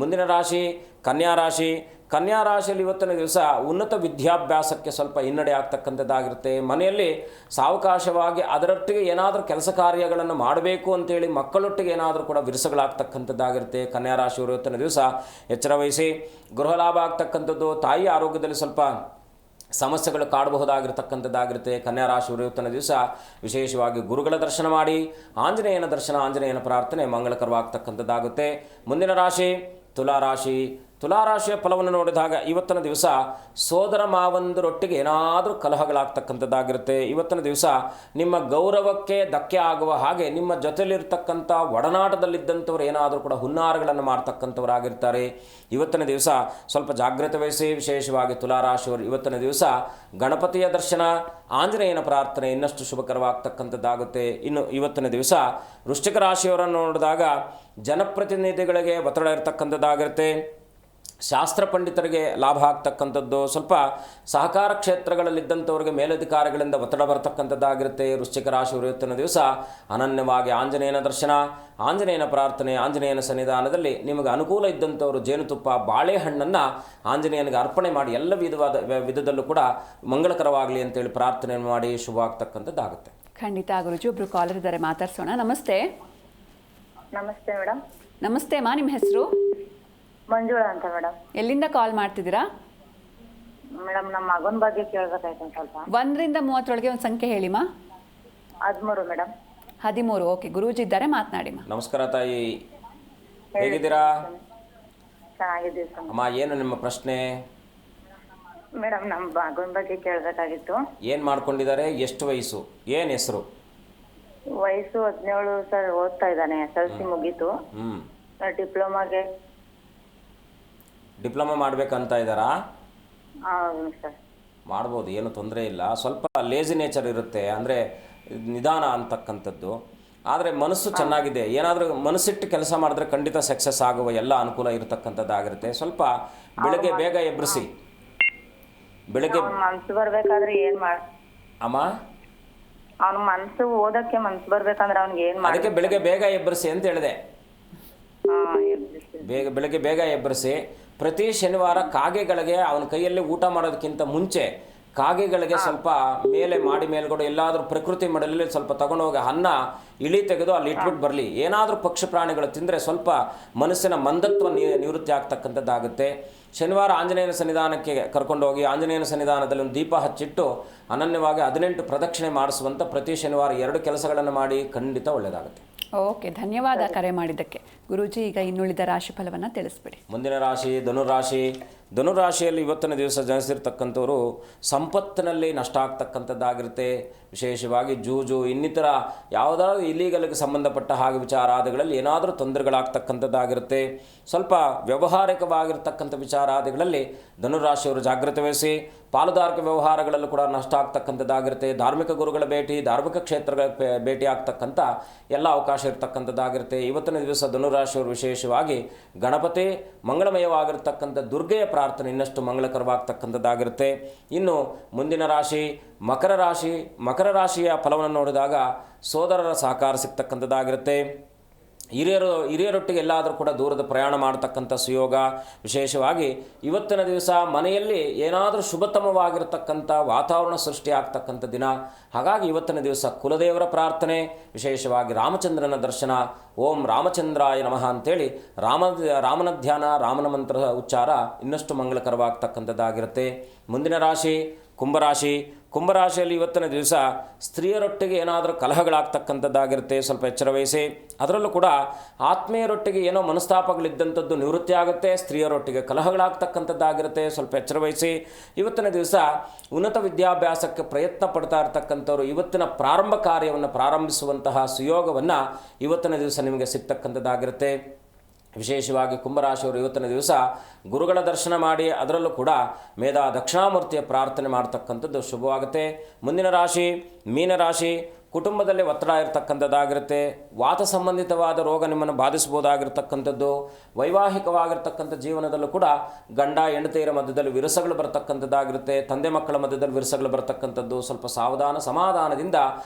ಮುಂದಿನ ರಾಶಿ ಕನ್ಯಾ ರಾಶಿ. ಕನ್ಯಾ ರಾಶಿಯಲ್ಲಿ ಇವತ್ತಿನ ದಿವಸ ಉನ್ನತ ವಿದ್ಯಾಭ್ಯಾಸಕ್ಕೆ ಸ್ವಲ್ಪ ಹಿನ್ನಡೆ ಆಗ್ತಕ್ಕಂಥದ್ದಾಗಿರುತ್ತೆ. ಮನೆಯಲ್ಲಿ ಸಾವಕಾಶವಾಗಿ ಅದರೊಟ್ಟಿಗೆ ಏನಾದರೂ ಕೆಲಸ ಕಾರ್ಯಗಳನ್ನು ಮಾಡಬೇಕು ಅಂತೇಳಿ ಮಕ್ಕಳೊಟ್ಟಿಗೆ ಏನಾದರೂ ಕೂಡ ವಿರಸಗಳಾಗ್ತಕ್ಕಂಥದ್ದಾಗಿರುತ್ತೆ. ಕನ್ಯಾ ರಾಶಿಯವರು ಇವತ್ತಿನ ದಿವಸ ಎಚ್ಚರ ವಹಿಸಿ. ಗೃಹ ಲಾಭ ಆಗ್ತಕ್ಕಂಥದ್ದು, ತಾಯಿ ಆರೋಗ್ಯದಲ್ಲಿ ಸ್ವಲ್ಪ ಸಮಸ್ಯೆಗಳು ಕಾಡಬಹುದಾಗಿರ್ತಕ್ಕಂಥದ್ದಾಗಿರುತ್ತೆ. ಕನ್ಯಾ ರಾಶಿಯವರು ಇವತ್ತಿನ ದಿವಸ ವಿಶೇಷವಾಗಿ ಗುರುಗಳ ದರ್ಶನ ಮಾಡಿ, ಆಂಜನೇಯನ ದರ್ಶನ, ಆಂಜನೇಯನ ಪ್ರಾರ್ಥನೆ ಮಂಗಳಕರವಾಗ್ತಕ್ಕಂಥದ್ದಾಗುತ್ತೆ. ಮುಂದಿನ ರಾಶಿ ತುಲಾರಾಶಿ. ತುಲಾರಾಶಿಯ ಫಲವನ್ನು ನೋಡಿದಾಗ ಇವತ್ತಿನ ದಿವಸ ಸೋದರ ಮಾವಂದರೊಟ್ಟಿಗೆ ಏನಾದರೂ ಕಲಹಗಳಾಗ್ತಕ್ಕಂಥದ್ದಾಗಿರುತ್ತೆ. ಇವತ್ತಿನ ದಿವಸ ನಿಮ್ಮ ಗೌರವಕ್ಕೆ ಧಕ್ಕೆ ಆಗುವ ಹಾಗೆ ನಿಮ್ಮ ಜೊತೆಲಿರ್ತಕ್ಕಂಥ ಒಡನಾಟದಲ್ಲಿದ್ದಂಥವ್ರು ಏನಾದರೂ ಕೂಡ ಹುನ್ನಾರಗಳನ್ನು ಮಾಡ್ತಕ್ಕಂಥವರಾಗಿರ್ತಾರೆ. ಇವತ್ತಿನ ದಿವಸ ಸ್ವಲ್ಪ ಜಾಗ್ರತೆ ವಹಿಸಿ. ವಿಶೇಷವಾಗಿ ತುಲಾರಾಶಿಯವರು ಇವತ್ತಿನ ದಿವಸ ಗಣಪತಿಯ ದರ್ಶನ, ಆಂಜನೇಯನ ಪ್ರಾರ್ಥನೆ ಇನ್ನಷ್ಟು ಶುಭಕರವಾಗ್ತಕ್ಕಂಥದ್ದಾಗುತ್ತೆ. ಇನ್ನು ಇವತ್ತಿನ ದಿವಸ ವೃಶ್ಚಿಕ ರಾಶಿಯವರನ್ನು ನೋಡಿದಾಗ ಜನಪ್ರತಿನಿಧಿಗಳಿಗೆ ಒತ್ತಡ ಇರತಕ್ಕಂಥದ್ದಾಗಿರುತ್ತೆ. ಶಾಸ್ತ್ರ ಪಂಡಿತರಿಗೆ ಲಾಭ ಆಗ್ತಕ್ಕಂಥದ್ದು, ಸ್ವಲ್ಪ ಸಹಕಾರ ಕ್ಷೇತ್ರಗಳಲ್ಲಿದ್ದಂಥವ್ರಿಗೆ ಮೇಲಧಿಕಾರಿಗಳಿಂದ ಒತ್ತಡ ಬರ್ತಕ್ಕಂಥದ್ದಾಗಿರುತ್ತೆ. ವೃಶ್ಚಿಕ ರಾಶಿಯವರು ಇವತ್ತಿನ ದಿವಸ ಅನನ್ಯವಾಗಿ ಆಂಜನೇಯನ ದರ್ಶನ, ಆಂಜನೇಯನ ಪ್ರಾರ್ಥನೆ, ಆಂಜನೇಯನ ಸನ್ನಿಧಾನದಲ್ಲಿ ನಿಮಗೆ ಅನುಕೂಲ ಇದ್ದಂಥವರು ಜೇನುತುಪ್ಪ, ಬಾಳೆಹಣ್ಣನ್ನು ಆಂಜನೇಯನಿಗೆ ಅರ್ಪಣೆ ಮಾಡಿ ಎಲ್ಲ ವಿಧದಲ್ಲೂ ಕೂಡ ಮಂಗಳಕರವಾಗಲಿ ಅಂತೇಳಿ ಪ್ರಾರ್ಥನೆಯನ್ನು ಮಾಡಿ ಶುಭ ಆಗ್ತಕ್ಕಂಥದ್ದಾಗುತ್ತೆ. ಖಂಡಿತ ಗುರುಜಿ. ಒಬ್ಬರು ಕಾಲರ್ ಇದ್ದಾರೆ, ಮಾತಾಡ್ಸೋಣ. ನಮಸ್ತೆ. ನಮಸ್ತೆ ಮೇಡಮ್. ನಮಸ್ತೆ ಅಮ್ಮ, ನಿಮ್ಮ ಹೆಸರು? ಮಂಜುಳಾ ಅಂತ ಮೇಡಮ್. ಎಲ್ಲಿಂದ ಕಾಲ್ ಮಾಡ್ತಿದ್ದೀರಾ? ಮೇಡಮ್ ನಮ್ಮ ಮಗನ ಬಗ್ಗೆ ಕೇಳ್ಬೇಕಾಯ್ತು ಸ್ವಲ್ಪ. 1ರಿಂದ 30 ಒಂದು ಸಂಖ್ಯೆ ಹೇಳಿಮ್ಮ. 13 ಮೇಡಮ್. 13. ಓಕೆ, ಗುರೂಜಿ ಇದ್ದಾರೆ, ಮಾತನಾಡಿಮ್ಮ. ನಮಸ್ಕಾರ ತಾಯಿ, ಹೇಗಿದ್ದೀರಾ? ಚೆನ್ನಾಗಿದ್ದೀವಿ ಸ್ವಾಮಿ. ಅಮ್ಮ, ಏನು ನಿಮ್ಮ ಪ್ರಶ್ನೆ? ಮೇಡಮ್ ನಮ್ಮ ಮಗನ ಬಗ್ಗೆ ಕೇಳಬೇಕಾಗಿತ್ತು. ಏನು ಮಾಡ್ಕೊಂಡಿದ್ದಾರೆ? ಎಷ್ಟು ವಯಸ್ಸು? ಏನು ಹೆಸರು? ವಯಸ್ಸು 17 ಸರ್. ಓದ್ತಾ ಇದ್ದಾನೆ, SLC ಮುಗೀತು. ಡಿಪ್ಲೊಮಾ ಮಾಡ್ಬೇಕಂತ ಇದ್ದಾರಾ? ಹೌದು ಸರ್. ಮಾಡ್ಬೋದು, ಏನು ತೊಂದರೆ ಇಲ್ಲ. ಸ್ವಲ್ಪ ಲೇಜಿ ನೇಚರ್ ಇರುತ್ತೆ, ಅಂದರೆ ನಿಧಾನ ಅಂತಕ್ಕಂಥದ್ದು. ಆದರೆ ಮನಸ್ಸು ಚೆನ್ನಾಗಿದೆ. ಏನಾದರೂ ಮನಸ್ಸಿಟ್ಟು ಕೆಲಸ ಮಾಡಿದ್ರೆ ಖಂಡಿತ ಸಕ್ಸಸ್ ಆಗುವ ಎಲ್ಲ ಅನುಕೂಲ ಇರತಕ್ಕಂಥದ್ದಾಗಿರುತ್ತೆ. ಸ್ವಲ್ಪ ಬೆಳಗ್ಗೆ ಬೇಗ ಎಬ್ಬರಿಸಿ. ಬೆಳಗ್ಗೆ ಮನ್ಸು ಬರ್ಬೇಕಾದ್ರೆ ಏನ್ ಅಮ್ಮ, ಅವ್ನ ಮನ್ಸು ಓದಕ್ಕೆ ಮನ್ಸು ಬರ್ಬೇಕಂದ್ರೆ ಅವ್ನಿಗೆ ಏನ್ ಅದಕ್ಕೆ ಬೆಳಗ್ಗೆ ಬೇಗ ಎಬ್ಬರಿಸಿ ಅಂತ ಹೇಳಿದೆ. ಬೆಳಗ್ಗೆ ಬೇಗ ಎಬ್ಬರಿಸಿ. ಪ್ರತಿ ಶನಿವಾರ ಕಾಗೆಗಳಿಗೆ ಅವನ ಕೈಯಲ್ಲಿ ಊಟ ಮಾಡೋದಕ್ಕಿಂತ ಮುಂಚೆ ಕಾಗೆಗಳಿಗೆ ಸ್ವಲ್ಪ ಮೇಲೆ ಮಾಡಿ ಮೇಲ್ಗಡೆ ಎಲ್ಲಾದರೂ ಪ್ರಕೃತಿ ಮಡಲಲ್ಲಿ ಸ್ವಲ್ಪ ತಗೊಂಡೋಗಿ ಅನ್ನ ಇಳಿ ತೆಗೆದು ಅಲ್ಲಿ ಇಟ್ಬಿಟ್ಟು ಬರಲಿ. ಏನಾದರೂ ಪಕ್ಷಿ ಪ್ರಾಣಿಗಳು ತಿಂದರೆ ಸ್ವಲ್ಪ ಮನಸ್ಸಿನ ಮಂದತ್ವ ನಿವೃತ್ತಿ ಆಗ್ತಕ್ಕಂಥದ್ದಾಗುತ್ತೆ. ಶನಿವಾರ ಆಂಜನೇಯನ ಸನ್ನಿಧಾನಕ್ಕೆ ಕರ್ಕೊಂಡೋಗಿ ಆಂಜನೇಯನ ಸನ್ನಿಧಾನದಲ್ಲಿ ಒಂದು ದೀಪ ಹಚ್ಚಿಟ್ಟು ಅನನ್ಯವಾಗಿ 18 ಪ್ರದಕ್ಷಿಣೆ ಮಾಡಿಸುವಂಥ ಪ್ರತಿ ಶನಿವಾರ 2 ಕೆಲಸಗಳನ್ನು ಮಾಡಿ ಖಂಡಿತ ಒಳ್ಳೆಯದಾಗುತ್ತೆ. ಓಕೆ, ಧನ್ಯವಾದ ಕರೆ ಮಾಡಿದ್ದಕ್ಕೆ. ಗುರೂಜಿ, ಈಗ ಇನ್ನುಳಿದ ರಾಶಿ ಫಲವನ್ನು ತಿಳಿಸ್ಬಿಡಿ. ಮುಂದಿನ ರಾಶಿ ಧನುರಾಶಿ. ಧನುರಾಶಿಯಲ್ಲಿ ಇವತ್ತಿನ ದಿವಸ ಜನಿಸಿರ್ತಕ್ಕಂಥವರು ಸಂಪತ್ತಿನಲ್ಲಿ ನಷ್ಟ ಆಗ್ತಕ್ಕಂಥದ್ದಾಗಿರುತ್ತೆ. ವಿಶೇಷವಾಗಿ ಜೂಜು ಇನ್ನಿತರ ಯಾವುದಾದ್ರೂ ಇಲೀಗಲ್ಗೆ ಸಂಬಂಧಪಟ್ಟ ಹಾಗೆ ವಿಚಾರಾದಿಗಳಲ್ಲಿ ಏನಾದರೂ ತೊಂದರೆಗಳಾಗ್ತಕ್ಕಂಥದ್ದಾಗಿರುತ್ತೆ. ಸ್ವಲ್ಪ ವ್ಯಾವಹಾರಿಕವಾಗಿರ್ತಕ್ಕಂಥ ವಿಚಾರಾದಿಗಳಲ್ಲಿ ಧನುರಾಶಿಯವರು ಜಾಗ್ರತೆ ವಹಿಸಿ. ಪಾಲುದಾರಿಕೆ ವ್ಯವಹಾರಗಳಲ್ಲೂ ಕೂಡ ನಷ್ಟ ಆಗ್ತಕ್ಕಂಥದ್ದಾಗಿರುತ್ತೆ. ಧಾರ್ಮಿಕ ಗುರುಗಳ ಭೇಟಿ, ಧಾರ್ಮಿಕ ಕ್ಷೇತ್ರಗಳ ಭೇಟಿ ಆಗ್ತಕ್ಕಂಥ ಎಲ್ಲ ಅವಕಾಶ ಇರತಕ್ಕಂಥದ್ದಾಗಿರುತ್ತೆ. ಇವತ್ತಿನ ದಿವಸ ಧನುರಾಶಿಯವರು ವಿಶೇಷವಾಗಿ ಗಣಪತಿ, ಮಂಗಳಮಯವಾಗಿರ್ತಕ್ಕಂಥ ದುರ್ಗೆಯ ಪ್ರಾರ್ಥನೆ ಇನ್ನಷ್ಟು ಮಂಗಳಕರವಾಗ್ತಕ್ಕಂಥದ್ದಾಗಿರುತ್ತೆ. ಇನ್ನು ಮುಂದಿನ ರಾಶಿ ಮಕರ ರಾಶಿ. ಮಕರ ರಾಶಿಯ ಫಲವನ್ನು ನೋಡಿದಾಗ ಸೋದರರ ಸಹಕಾರ ಸಿಗ್ತಕ್ಕಂಥದ್ದಾಗಿರುತ್ತೆ. ಹಿರಿಯರೊಟ್ಟಿಗೆ ಎಲ್ಲಾದರೂ ಕೂಡ ದೂರದ ಪ್ರಯಾಣ ಮಾಡತಕ್ಕಂಥ ಸುಯೋಗ. ವಿಶೇಷವಾಗಿ ಇವತ್ತಿನ ದಿವಸ ಮನೆಯಲ್ಲಿ ಏನಾದರೂ ಶುಭತಮವಾಗಿರತಕ್ಕಂಥ ವಾತಾವರಣ ಸೃಷ್ಟಿ ಆಗ್ತಕ್ಕಂಥ ದಿನ. ಹಾಗಾಗಿ ಇವತ್ತಿನ ದಿವಸ ಕುಲದೇವರ ಪ್ರಾರ್ಥನೆ, ವಿಶೇಷವಾಗಿ ರಾಮಚಂದ್ರನ ದರ್ಶನ, ಓಂ ರಾಮಚಂದ್ರಾಯ ನಮಃ ಅಂತೇಳಿ ರಾಮನ ಧ್ಯಾನ, ರಾಮನ ಮಂತ್ರ ಉಚ್ಚಾರ ಇನ್ನಷ್ಟು ಮಂಗಳಕರವಾಗ್ತಕ್ಕಂಥದ್ದಾಗಿರುತ್ತೆ. ಮುಂದಿನ ರಾಶಿ ಕುಂಭರಾಶಿ. ಕುಂಭರಾಶಿಯಲ್ಲಿ ಇವತ್ತಿನ ದಿವಸ ಸ್ತ್ರೀಯರೊಟ್ಟಿಗೆ ಏನಾದರೂ ಕಲಹಗಳಾಗ್ತಕ್ಕಂಥದ್ದಾಗಿರುತ್ತೆ, ಸ್ವಲ್ಪ ಎಚ್ಚರ ವಹಿಸಿ. ಅದರಲ್ಲೂ ಕೂಡ ಆತ್ಮೀಯರೊಟ್ಟಿಗೆ ಏನೋ ಮನಸ್ತಾಪಗಳಿದ್ದಂಥದ್ದು ನಿವೃತ್ತಿ ಆಗುತ್ತೆ. ಸ್ತ್ರೀಯರೊಟ್ಟಿಗೆ ಕಲಹಗಳಾಗ್ತಕ್ಕಂಥದ್ದಾಗಿರುತ್ತೆ, ಸ್ವಲ್ಪ ಎಚ್ಚರ ವಹಿಸಿ. ಇವತ್ತಿನ ದಿವಸ ಉನ್ನತ ವಿದ್ಯಾಭ್ಯಾಸಕ್ಕೆ ಪ್ರಯತ್ನ ಪಡ್ತಾ ಇರ್ತಕ್ಕಂಥವ್ರು ಇವತ್ತಿನ ಪ್ರಾರಂಭ ಕಾರ್ಯವನ್ನು ಪ್ರಾರಂಭಿಸುವಂತಹ ಸುಯೋಗವನ್ನು ಇವತ್ತಿನ ದಿವಸ ನಿಮಗೆ ಸಿಗ್ತಕ್ಕಂಥದ್ದಾಗಿರುತ್ತೆ. ವಿಶೇಷವಾಗಿ ಕುಂಭರಾಶಿಯವರು ಇವತ್ತಿನ ದಿವಸ ಗುರುಗಳ ದರ್ಶನ ಮಾಡಿ ಅದರಲ್ಲೂ ಕೂಡ ಮೇಧಾ ದಕ್ಷಿಣಾಮೂರ್ತಿಯ ಪ್ರಾರ್ಥನೆ ಮಾಡ್ತಕ್ಕಂಥದ್ದು ಶುಭವಾಗುತ್ತೆ. ಮುಂದಿನ ರಾಶಿ ಮೀನರಾಶಿ. ಕುಟುಂಬದಲ್ಲಿ ಒತ್ತಡ ಇರತಕ್ಕಂಥದ್ದಾಗಿರುತ್ತೆ. ವಾತ ಸಂಬಂಧಿತವಾದ ರೋಗ ನಿಮ್ಮನ್ನು ಬಾಧಿಸ್ಬೋದಾಗಿರ್ತಕ್ಕಂಥದ್ದು. ವೈವಾಹಿಕವಾಗಿರ್ತಕ್ಕಂಥ ಜೀವನದಲ್ಲೂ ಕೂಡ ಗಂಡ ಹೆಂಡತಿಯರ ಮಧ್ಯದಲ್ಲಿ ವಿರಸಗಳು ಬರ್ತಕ್ಕಂಥದ್ದಾಗಿರುತ್ತೆ. ತಂದೆ ಮಕ್ಕಳ ಮಧ್ಯದಲ್ಲಿ ವಿರಸಗಳು ಬರ್ತಕ್ಕಂಥದ್ದು. ಸ್ವಲ್ಪ ಸಾವಧಾನ ಸಮಾಧಾನದಿಂದ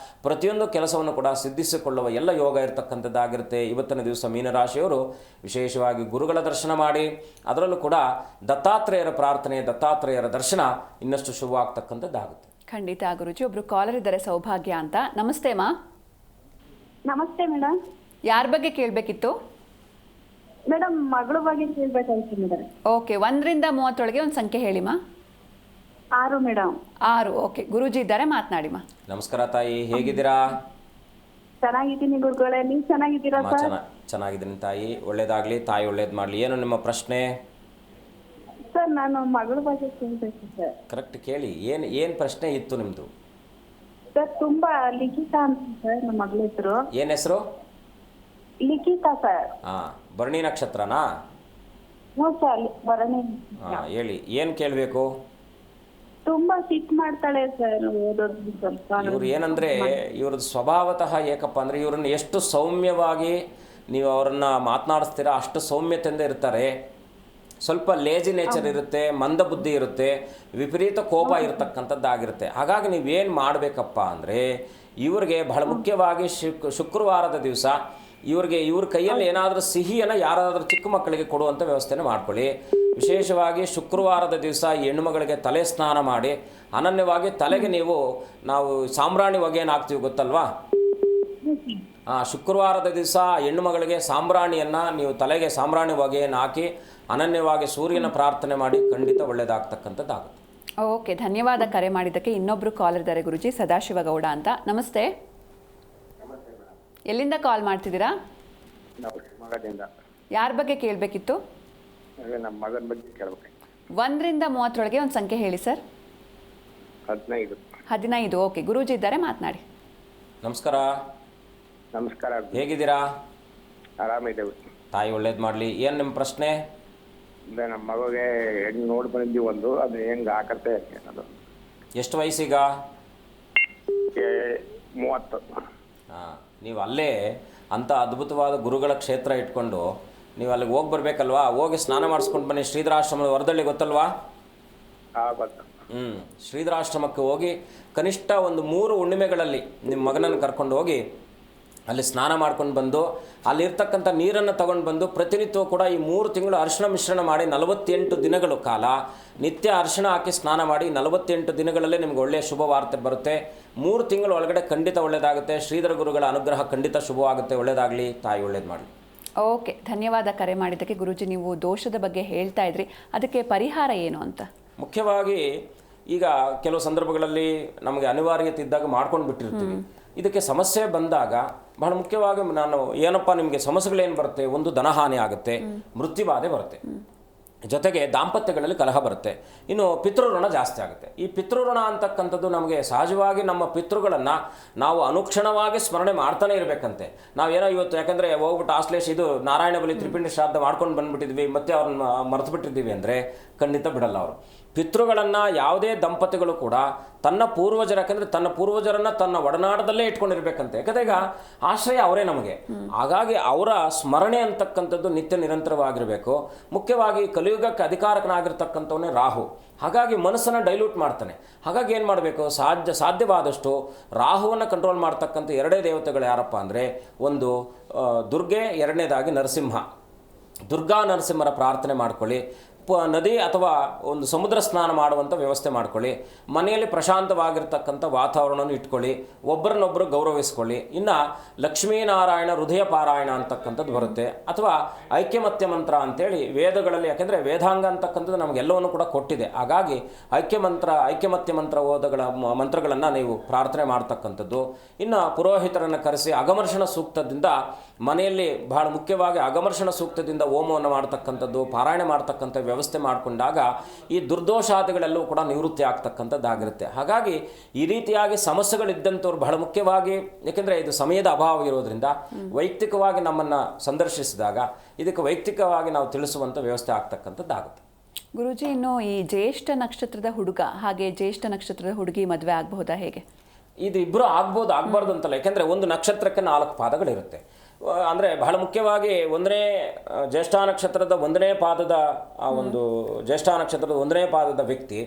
ಪ್ರತಿಯೊಂದು ಕೆಲಸವನ್ನು ಕೂಡ ಸಿದ್ಧಿಸಿಕೊಳ್ಳುವ ಎಲ್ಲ ಯೋಗ ಇರತಕ್ಕಂಥದ್ದಾಗಿರುತ್ತೆ. ಇವತ್ತಿನ ದಿವಸ ಮೀನರಾಶಿಯವರು ವಿಶೇಷವಾಗಿ ಗುರುಗಳ ದರ್ಶನ ಮಾಡಿ ಅದರಲ್ಲೂ ಕೂಡ ದತ್ತಾತ್ರೇಯರ ಪ್ರಾರ್ಥನೆ, ದತ್ತಾತ್ರೇಯರ ದರ್ಶನ ಇನ್ನಷ್ಟು ಶುಭವಾಗ್ತಕ್ಕಂಥದ್ದಾಗುತ್ತೆ. ಖಂಡಿತ ಗುರುಜಿ. ಒಬ್ರು ಕಾಲರ್ ಇದ್ದಾರೆ, ಸೌಭಾಗ್ಯ ಅಂತ. ನಮಸ್ತೆ ಮಾ. ನಮಸ್ತೆ ಮೇಡಮ್. ಯಾರ ಬಗ್ಗೆ ಕೇಳಬೇಕಿತ್ತು? ಮೇಡಮ್ ಮಗಳ ಬಗ್ಗೆ ಕೇಳ್ಬೇಕಾಯ್ತು ಮೇಡಮ್. ಓಕೆ, 1ರಿಂದ 30 ಒಂದು ಸಂಖ್ಯೆ ಹೇಳಿಮಾ. 6 ಮೇಡಮ್. 6. ಓಕೆ, ಗುರೂಜಿ ಇದ್ದಾರೆ, ಮಾತನಾಡಿಮಾ. ನಮಸ್ಕಾರ ತಾಯಿ, ಹೇಗಿದ್ದೀರಾ? ಚೆನ್ನಾಗಿದ್ದೀನಿ ಗುರುಗಳೇ, ನೀವು ಚೆನ್ನಾಗಿದ್ದೀರಾ ಸರ್? ಚೆನ್ನಾಗಿದ್ದೀನಿ ತಾಯಿ, ಒಳ್ಳೇದಾಗಲಿ, ತಾಯಿ ಒಳ್ಳೇದು ಮಾಡಲಿ. ಏನು ನಿಮ್ಮ ಪ್ರಶ್ನೆ? ಸರ್ ನಾನು ಮಗಳ ಬಗ್ಗೆ ಕೇಳಬೇಕು ಸರ್. ಕರೆಕ್ಟ್ ಕೇಳಿ. ಏನು ಪ್ರಶ್ನೆ ಇತ್ತು ನಿಮ್ಮದು? ಸರ್ ತುಂಬಾ ಲಿಖಿತಾ ಅಂತ ಸರ್ ನಮ್ಮ ಮಗಳ ಹೆಸರು. ಏನು ಹೆಸರು? ಲಿಖಿತಾ ಸರ್. ಭರಣಿ ನಕ್ಷತ್ರನಾ? ಹ್ಞೂ ಸರ್, ಭರಣಿ. ಹೇಳಿ, ಏನು ಕೇಳಬೇಕು? ತುಂಬಾ ಸಿಟ್ಟು ಮಾಡ್ತಾಳೆ ಸರ್ ಓದೋದು ಸ್ವಲ್ಪ. ಇವ್ರು ಏನಂದರೆ ಇವ್ರದ್ದು ಸ್ವಭಾವತಃ ಏಕಪ್ಪ ಅಂದರೆ ಇವ್ರನ್ನ ಎಷ್ಟು ಸೌಮ್ಯವಾಗಿ ನೀವು ಅವರನ್ನ ಮಾತನಾಡಿಸ್ತೀರಾ ಅಷ್ಟು ಸೌಮ್ಯತೆಯಿಂದ ಇರ್ತಾರೆ. ಸ್ವಲ್ಪ ಲೇಜಿ ನೇಚರ್ ಇರುತ್ತೆ, ಮಂದ ಬುದ್ಧಿ ಇರುತ್ತೆ, ವಿಪರೀತ ಕೋಪ ಇರತಕ್ಕಂಥದ್ದಾಗಿರುತ್ತೆ. ಹಾಗಾಗಿ ನೀವೇನು ಮಾಡಬೇಕಪ್ಪ ಅಂದರೆ ಇವ್ರಿಗೆ ಬಹಳ ಮುಖ್ಯವಾಗಿ ಶುಕ್ರವಾರದ ದಿವಸ ಇವ್ರ ಕೈಯಲ್ಲಿ ಏನಾದರೂ ಸಿಹಿಯನ್ನು ಯಾರಾದರೂ ಚಿಕ್ಕ ಮಕ್ಕಳಿಗೆ ಕೊಡುವಂಥ ವ್ಯವಸ್ಥೆನ ಮಾಡ್ಕೊಳ್ಳಿ. ವಿಶೇಷವಾಗಿ ಶುಕ್ರವಾರದ ದಿವಸ ಹೆಣ್ಣುಮಗಳಿಗೆ ತಲೆ ಸ್ನಾನ ಮಾಡಿ ಅನನ್ಯವಾಗಿ ತಲೆಗೆ ನಾವು ಸಾಂಬ್ರಾಣಿ ಹೊಗೆಯನ್ನು ಹಾಕ್ತೀವಿ ಗೊತ್ತಲ್ವಾ? ಶುಕ್ರವಾರದ ದಿವಸ ಹೆಣ್ಣು ಮಗಳಿಗೆ ಸಾಂಬ್ರಾಣಿಯನ್ನು ನೀವು ತಲೆಗೆ ಸಾಂಬ್ರಾಣಿ ಹೊಗೆಯನ್ನು ಹಾಕಿ ಅನನ್ಯವಾಗಿ ಸೂರ್ಯನ ಪ್ರಾರ್ಥನೆ ಮಾಡಿ ಖಂಡಿತ ಒಳ್ಳೆಯದಾಗ್ತಕ್ಕಂಥದ್ದಾಗುತ್ತೆ. ಓಕೆ, ಧನ್ಯವಾದ ಕರೆ ಮಾಡಿದ್ದಕ್ಕೆ. ಇನ್ನೊಬ್ರು ಕಾಲರ್ ಇದ್ದಾರೆ ಗುರುಜಿ, ಸದಾಶಿವಗೌಡ ಅಂತ. ನಮಸ್ತೆ. ಎಲ್ಲಿಂದ ಕಾಲ್ ಮಾಡ್ತಿದ್ದೀರಾ? ಯಾರ ಬಗ್ಗೆ ಕೇಳಬೇಕಿತ್ತು? ನಮ್ಮ ಮಗನ ಬಗ್ಗೆ ಕೇಳಬೇಕು. 1ರಿಂದ 30 ಒಂದು ಸಂಖ್ಯೆ ಹೇಳಿ ಸರ್. 15. ಓಕೆ, ಗುರೂಜಿ ಇದ್ದಾರೆ, ಮಾತನಾಡಿ. ನಮಸ್ಕಾರ. ನಮಸ್ಕಾರ. ಹೇಗಿದ್ದೀರಾ? ಆರಾಮಿದ್ದೇವೆ. ತಾಯಿ ಒಳ್ಳೇದು ಮಾಡಲಿ. ಏನು ನಿಮ್ಮ ಪ್ರಶ್ನೆ? ನಮ್ಮ ಮಗುಗೆ ಹೆಣ್ಣು ನೋಡಿ ಬಂದಿದ್ದೀವಿ ಒಂದು, ಅದು ಹೆಂಗೆ ಹಾಕತ್ತೆ ಅದು. ಎಷ್ಟು ವಯಸ್ಸೀಗ? 30. ಹಾಂ, ನೀವು ಅಲ್ಲೇ ಅಂಥ ಅದ್ಭುತವಾದ ಗುರುಗಳ ಕ್ಷೇತ್ರ ಇಟ್ಕೊಂಡು ನೀವು ಅಲ್ಲಿಗೆ ಹೋಗಿ ಬರಬೇಕಲ್ವಾ? ಹೋಗಿ ಸ್ನಾನ ಮಾಡಿಸ್ಕೊಂಡು ಬನ್ನಿ. ಶ್ರೀಧರಾಶ್ರಮದ ವರದಳ್ಳಿ ಗೊತ್ತಲ್ವಾ? ಗೊತ್ತು. ಶ್ರೀಧರಾಶ್ರಮಕ್ಕೆ ಹೋಗಿ ಕನಿಷ್ಠ ಒಂದು 3 ಹುಣ್ಣಿಮೆಗಳಲ್ಲಿ ನಿಮ್ಮ ಮಗನನ್ನು ಕರ್ಕೊಂಡು ಹೋಗಿ ಅಲ್ಲಿ ಸ್ನಾನ ಮಾಡ್ಕೊಂಡು ಬಂದು ಅಲ್ಲಿರ್ತಕ್ಕಂಥ ನೀರನ್ನು ತಗೊಂಡು ಬಂದು ಪ್ರತಿನಿತ್ಯವೂ ಕೂಡ ಈ 3 ತಿಂಗಳು ಅರಿಶಿಣ ಮಿಶ್ರಣ ಮಾಡಿ 48 ದಿನಗಳ ಕಾಲ ನಿತ್ಯ ಅರಿಶಿಣ ಹಾಕಿ ಸ್ನಾನ ಮಾಡಿ 48 ದಿನಗಳಲ್ಲೇ ನಿಮ್ಗೆ ಒಳ್ಳೆಯ ಶುಭ ವಾರ್ತೆ ಬರುತ್ತೆ. 3 ತಿಂಗಳ ಒಳಗಡೆ ಖಂಡಿತ ಒಳ್ಳೆಯದಾಗುತ್ತೆ. ಶ್ರೀಧರ ಗುರುಗಳ ಅನುಗ್ರಹ ಖಂಡಿತ ಶುಭವಾಗುತ್ತೆ. ಒಳ್ಳೆಯದಾಗಲಿ. ತಾಯಿ ಒಳ್ಳೇದು ಮಾಡಲಿ. ಓಕೆ, ಧನ್ಯವಾದ ಕರೆ ಮಾಡಿದ್ದಕ್ಕೆ. ಗುರೂಜಿ, ನೀವು ದೋಷದ ಬಗ್ಗೆ ಹೇಳ್ತಾ ಇದ್ರಿ, ಅದಕ್ಕೆ ಪರಿಹಾರ ಏನು ಅಂತ? ಮುಖ್ಯವಾಗಿ ಈಗ ಕೆಲವು ಸಂದರ್ಭಗಳಲ್ಲಿ ನಮಗೆ ಅನಿವಾರ್ಯತೆ ಇದ್ದಾಗ ಮಾಡ್ಕೊಂಡು ಬಿಟ್ಟಿರ್ತೀವಿ. ಇದಕ್ಕೆ ಸಮಸ್ಯೆ ಬಂದಾಗ ಬಹಳ ಮುಖ್ಯವಾಗಿ ನಾನು ಏನಪ್ಪ ನಿಮಗೆ ಸಮಸ್ಯೆಗಳೇನು ಬರುತ್ತೆ? ಒಂದು ಧನಹಾನಿ ಆಗುತ್ತೆ, ಮೃತ್ಯುಬಾಧೆ ಬರುತ್ತೆ, ಜೊತೆಗೆ ದಾಂಪತ್ಯಗಳಲ್ಲಿ ಕಲಹ ಬರುತ್ತೆ, ಇನ್ನು ಪಿತೃಋಣ ಜಾಸ್ತಿ ಆಗುತ್ತೆ. ಈ ಪಿತೃಋಣ ಅಂತಕ್ಕಂಥದ್ದು ನಮಗೆ ಸಹಜವಾಗಿ ನಮ್ಮ ಪಿತೃಗಳನ್ನು ನಾವು ಅನುಕ್ಷಣವಾಗಿ ಸ್ಮರಣೆ ಮಾಡ್ತಾನೆ ಇರಬೇಕಂತೆ. ನಾವೇನೋ ಇವತ್ತು ಯಾಕಂದರೆ ಹೋಗ್ಬಿಟ್ಟು ಆಶ್ಲೇಷ ಇದು ನಾರಾಯಣ ಬಲಿ ತ್ರಿಪಿಂಡಿ ಶ್ರಾದ್ದ ಮಾಡ್ಕೊಂಡು ಬಂದುಬಿಟ್ಟಿದ್ವಿ, ಮತ್ತೆ ಅವ್ರನ್ನ ಮರೆತು ಬಿಟ್ಟಿದ್ದೀವಿ ಅಂದರೆ ಖಂಡಿತ ಬಿಡಲ್ಲ ಅವರು. ಪಿತೃಗಳನ್ನು ಯಾವುದೇ ದಂಪತಿಗಳು ಕೂಡ ತನ್ನ ಪೂರ್ವಜರ, ಯಾಕಂದರೆ ತನ್ನ ಪೂರ್ವಜರನ್ನು ತನ್ನ ಒಡನಾಡದಲ್ಲೇ ಇಟ್ಕೊಂಡಿರ್ಬೇಕಂತೆ. ಯಾಕಂದರೆ ಈಗ ಆಶ್ರಯ ಅವರೇ ನಮಗೆ. ಹಾಗಾಗಿ ಅವರ ಸ್ಮರಣೆ ಅಂತಕ್ಕಂಥದ್ದು ನಿತ್ಯ ನಿರಂತರವಾಗಿರಬೇಕು. ಮುಖ್ಯವಾಗಿ ಕಲಿಯುಗಕ್ಕೆ ಅಧಿಕಾರಕನಾಗಿರ್ತಕ್ಕಂಥವನೇ ರಾಹು. ಹಾಗಾಗಿ ಮನಸ್ಸನ್ನು ಡೈಲ್ಯೂಟ್ ಮಾಡ್ತಾನೆ. ಹಾಗಾಗಿ ಏನು ಮಾಡಬೇಕು? ಸಾಧ್ಯವಾದಷ್ಟು ರಾಹುವನ್ನು ಕಂಟ್ರೋಲ್ ಮಾಡ್ತಕ್ಕಂಥ 2 ದೇವತೆಗಳು ಯಾರಪ್ಪ ಅಂದರೆ, ಒಂದು ದುರ್ಗೆ, 2ನೇದಾಗಿ ನರಸಿಂಹ. ದುರ್ಗಾ ನರಸಿಂಹರ ಪ್ರಾರ್ಥನೆ ಮಾಡ್ಕೊಳ್ಳಿ. ನದಿ ಅಥವಾ ಒಂದು ಸಮುದ್ರ ಸ್ನಾನ ಮಾಡುವಂಥ ವ್ಯವಸ್ಥೆ ಮಾಡ್ಕೊಳ್ಳಿ. ಮನೆಯಲ್ಲಿ ಪ್ರಶಾಂತವಾಗಿರ್ತಕ್ಕಂಥ ವಾತಾವರಣವನ್ನು ಇಟ್ಕೊಳ್ಳಿ. ಒಬ್ಬರನ್ನೊಬ್ಬರು ಗೌರವಿಸ್ಕೊಳ್ಳಿ. ಇನ್ನು ಲಕ್ಷ್ಮೀನಾರಾಯಣ ಹೃದಯ ಪಾರಾಯಣ ಅಂತಕ್ಕಂಥದ್ದು ಬರುತ್ತೆ, ಅಥವಾ ಐಕ್ಯಮತ್ಯ ಮಂತ್ರ ಅಂತೇಳಿ ವೇದಗಳಲ್ಲಿ, ಯಾಕೆಂದರೆ ವೇದಾಂಗ ಅಂತಕ್ಕಂಥದ್ದು ನಮಗೆಲ್ಲವನ್ನು ಕೂಡ ಕೊಟ್ಟಿದೆ. ಹಾಗಾಗಿ ಐಕ್ಯಮತ್ಯ ಮಂತ್ರ ಓದಗಳ ಮಂತ್ರಗಳನ್ನು ನೀವು ಪ್ರಾರ್ಥನೆ ಮಾಡ್ತಕ್ಕಂಥದ್ದು. ಇನ್ನು ಪುರೋಹಿತರನ್ನು ಕರೆಸಿ ಅಗಮರ್ಷಣ ಸೂಕ್ತದಿಂದ ಮನೆಯಲ್ಲಿ ಬಹಳ ಮುಖ್ಯವಾಗಿ ಅಗಮರ್ಷಣ ಸೂಕ್ತದಿಂದ ಹೋಮವನ್ನು ಮಾಡ್ತಕ್ಕಂಥದ್ದು, ಪಾರಾಯಣ ಮಾಡ್ತಕ್ಕಂಥ ವ್ಯವಸ್ಥೆ ಮಾಡಿಕೊಂಡಾಗ ಈ ದುರ್ದೋಷಾದಿಗಳೆಲ್ಲವೂ ಕೂಡ ನಿವೃತ್ತಿ ಆಗ್ತಕ್ಕಂಥದ್ದಾಗಿರುತ್ತೆ. ಹಾಗಾಗಿ ಈ ರೀತಿಯಾಗಿ ಸಮಸ್ಯೆಗಳಿದ್ದಂಥವ್ರು ಬಹಳ ಮುಖ್ಯವಾಗಿ, ಯಾಕೆಂದರೆ ಇದು ಸಮಯದ ಅಭಾವ ಇರೋದ್ರಿಂದ ವೈಯಕ್ತಿಕವಾಗಿ ನಮ್ಮನ್ನು ಸಂದರ್ಶಿಸಿದಾಗ ಇದಕ್ಕೆ ವೈಯಕ್ತಿಕವಾಗಿ ನಾವು ತಿಳಿಸುವಂಥ ವ್ಯವಸ್ಥೆ ಆಗ್ತಕ್ಕಂಥದ್ದಾಗುತ್ತೆ. ಗುರೂಜಿ, ಇನ್ನು ಈ ಜ್ಯೇಷ್ಠ ನಕ್ಷತ್ರದ ಹುಡುಗ ಹಾಗೆ ಜ್ಯೇಷ್ಠ ನಕ್ಷತ್ರದ ಹುಡುಗಿ ಮದುವೆ ಆಗಬಹುದಾ, ಹೇಗೆ? ಇದು ಇಬ್ಬರು ಆಗಬಾರ್ದು ಅಂತಲ್ಲ. ಯಾಕೆಂದರೆ ಒಂದು ನಕ್ಷತ್ರಕ್ಕೆ 4 ಪಾದಗಳಿರುತ್ತೆ. ಅಂದರೆ ಬಹಳ ಮುಖ್ಯವಾಗಿ ಜ್ಯೇಷ್ಠ ನಕ್ಷತ್ರದ 1ನೇ ಪಾದದ ಒಂದು ಜ್ಯೇಷ್ಠ ನಕ್ಷತ್ರದ 1ನೇ ಪಾದದ ವ್ಯಕ್ತಿ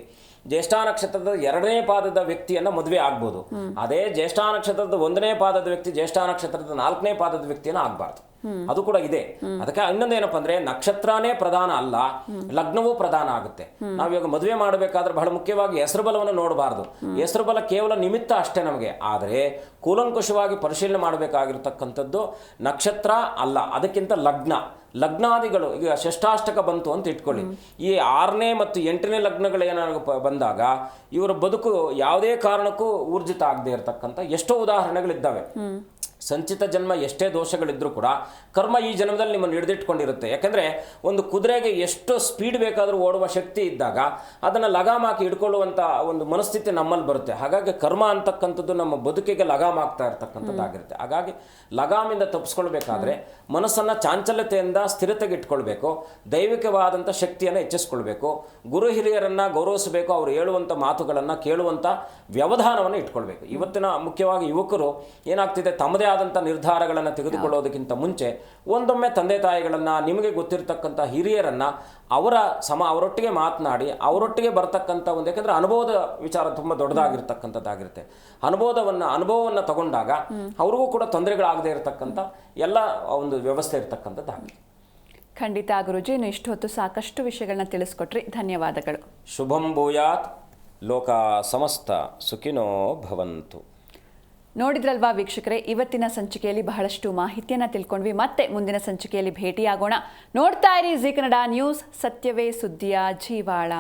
ಜ್ಯೇಷ್ಠ ನಕ್ಷತ್ರದ 2ನೇ ಪಾದದ ವ್ಯಕ್ತಿಯನ್ನು ಮದುವೆ ಆಗ್ಬೋದು. ಅದೇ ಜ್ಯೇಷ್ಠ ನಕ್ಷತ್ರದ 1ನೇ ಪಾದದ ವ್ಯಕ್ತಿ ಜ್ಯೇಷ್ಠ ನಕ್ಷತ್ರದ 4ನೇ ಪಾದದ ವ್ಯಕ್ತಿಯನ್ನು ಆಗಬಾರ್ದು. ಅದು ಕೂಡ ಇದೆ. ಅದಕ್ಕೆ ಇನ್ನೊಂದೇನಪ್ಪ ಅಂದರೆ, ನಕ್ಷತ್ರನೇ ಪ್ರಧಾನ ಅಲ್ಲ, ಲಗ್ನವೂ ಪ್ರಧಾನ ಆಗುತ್ತೆ. ನಾವಿವಾಗ ಮದುವೆ ಮಾಡಬೇಕಾದ್ರೆ ಬಹಳ ಮುಖ್ಯವಾಗಿ ಹೆಸರು ಬಲವನ್ನು ನೋಡಬಾರ್ದು. ಹೆಸರು ಬಲ ಕೇವಲ ನಿಮಿತ್ತ ಅಷ್ಟೇ ನಮಗೆ. ಆದರೆ ಕೂಲಂಕುಷವಾಗಿ ಪರಿಶೀಲನೆ ಮಾಡಬೇಕಾಗಿರ್ತಕ್ಕಂಥದ್ದು ನಕ್ಷತ್ರ ಅಲ್ಲ, ಅದಕ್ಕಿಂತ ಲಗ್ನಾದಿಗಳು. ಈಗ ಷಷ್ಠಾಷ್ಟಕ ಬಂತು ಅಂತ ಇಟ್ಕೊಳ್ಳಿ. ಈ 6ನೇ ಮತ್ತು 8ನೇ ಲಗ್ನಗಳೇನಾಗ ಬಂದಾಗ ಇವರ ಬದುಕು ಯಾವುದೇ ಕಾರಣಕ್ಕೂ ಊರ್ಜಿತ ಆಗದೆ ಇರತಕ್ಕಂಥ ಎಷ್ಟೋ ಉದಾಹರಣೆಗಳಿದ್ದಾವೆ. ಸಂಚಿತ ಜನ್ಮ ಎಷ್ಟೇ ದೋಷಗಳಿದ್ರೂ ಕೂಡ ಕರ್ಮ ಈ ಜನ್ಮದಲ್ಲಿ ನಿಮ್ಮನ್ನು ಹಿಡಿದಿಟ್ಕೊಂಡಿರುತ್ತೆ. ಯಾಕೆಂದರೆ ಒಂದು ಕುದುರೆಗೆ ಎಷ್ಟು ಸ್ಪೀಡ್ ಬೇಕಾದರೂ ಓಡುವ ಶಕ್ತಿ ಇದ್ದಾಗ ಅದನ್ನು ಲಗಾಮ್ ಹಾಕಿ ಹಿಡ್ಕೊಳ್ಳುವಂಥ ಒಂದು ಮನಸ್ಥಿತಿ ನಮ್ಮಲ್ಲಿ ಬರುತ್ತೆ. ಹಾಗಾಗಿ ಕರ್ಮ ಅಂತಕ್ಕಂಥದ್ದು ನಮ್ಮ ಬದುಕಿಗೆ ಲಗಾಮ್ ಆಗ್ತಾ ಇರ್ತಕ್ಕಂಥದ್ದಾಗಿರುತ್ತೆ. ಹಾಗಾಗಿ ಲಗಾಮಿಂದ ತಪ್ಪಿಸ್ಕೊಳ್ಬೇಕಾದ್ರೆ ಮನಸ್ಸನ್ನು ಚಾಂಚಲ್ಯತೆಯಿಂದ ಸ್ಥಿರತೆಗೆ ಇಟ್ಕೊಳ್ಬೇಕು. ದೈವಿಕವಾದಂಥ ಶಕ್ತಿಯನ್ನು ಹೆಚ್ಚಿಸ್ಕೊಳ್ಬೇಕು. ಗುರು ಹಿರಿಯರನ್ನು ಗೌರವಿಸಬೇಕು. ಅವರು ಹೇಳುವಂಥ ಮಾತುಗಳನ್ನು ಕೇಳುವಂಥ ವ್ಯವಧಾನವನ್ನು ಇಟ್ಕೊಳ್ಬೇಕು. ಇವತ್ತಿನ ಮುಖ್ಯವಾಗಿ ಯುವಕರು ಏನಾಗ್ತಿದೆ, ತಮ್ಮದೇ ಆದಂಥ ನಿರ್ಧಾರಗಳನ್ನು ತೆಗೆದುಕೊಳ್ಳೋದಕ್ಕಿಂತ ಮುಂಚೆ ಒಂದೊಮ್ಮೆ ತಂದೆ ತಾಯಿಗಳನ್ನು, ನಿಮಗೆ ಗೊತ್ತಿರತಕ್ಕಂಥ ಹಿರಿಯರನ್ನು ಅವರೊಟ್ಟಿಗೆ ಮಾತನಾಡಿ ಅವರೊಟ್ಟಿಗೆ ಬರ್ತಕ್ಕಂಥ ಒಂದು, ಯಾಕೆಂದರೆ ಅನುಭವದ ವಿಚಾರ ತುಂಬ ದೊಡ್ಡದಾಗಿರ್ತಕ್ಕಂಥದ್ದಾಗಿರುತ್ತೆ. ಅನುಭವವನ್ನು ತಗೊಂಡಾಗ ಅವ್ರಿಗೂ ಕೂಡ ತೊಂದರೆಗಳಾಗದೇ ಇರತಕ್ಕಂಥ ಎಲ್ಲ ಒಂದು ವ್ಯವಸ್ಥೆ ಇರತಕ್ಕಂಥದ್ದಾಗಿದೆ. ಖಂಡಿತ ಗುರುಜಿ, ಇನ್ನು ಇಷ್ಟು ಹೊತ್ತು ಸಾಕಷ್ಟು ವಿಷಯಗಳನ್ನ ತಿಳಿಸ್ಕೊಟ್ರಿ, ಧನ್ಯವಾದಗಳು. ಶುಭಂ ಭೂಯಾತ್. ಲೋಕ ಸಮಸ್ತ ಸುಖಿನೋ ಭವಂತು. ನೋಡಿದ್ರಲ್ವಾ ವೀಕ್ಷಕರೇ, ಇವತ್ತಿನ ಸಂಚಿಕೆಯಲ್ಲಿ ಬಹಳಷ್ಟು ಮಾಹಿತಿಯನ್ನು ತಿಳ್ಕೊಂಡ್ವಿ. ಮತ್ತೆ ಮುಂದಿನ ಸಂಚಿಕೆಯಲ್ಲಿ ಭೇಟಿಯಾಗೋಣ. ನೋಡ್ತಾ ಇರಿ ಜೀ ಕನ್ನಡ ನ್ಯೂಸ್, ಸತ್ಯವೇ ಸುದ್ದಿಯ ಜೀವಾಳ.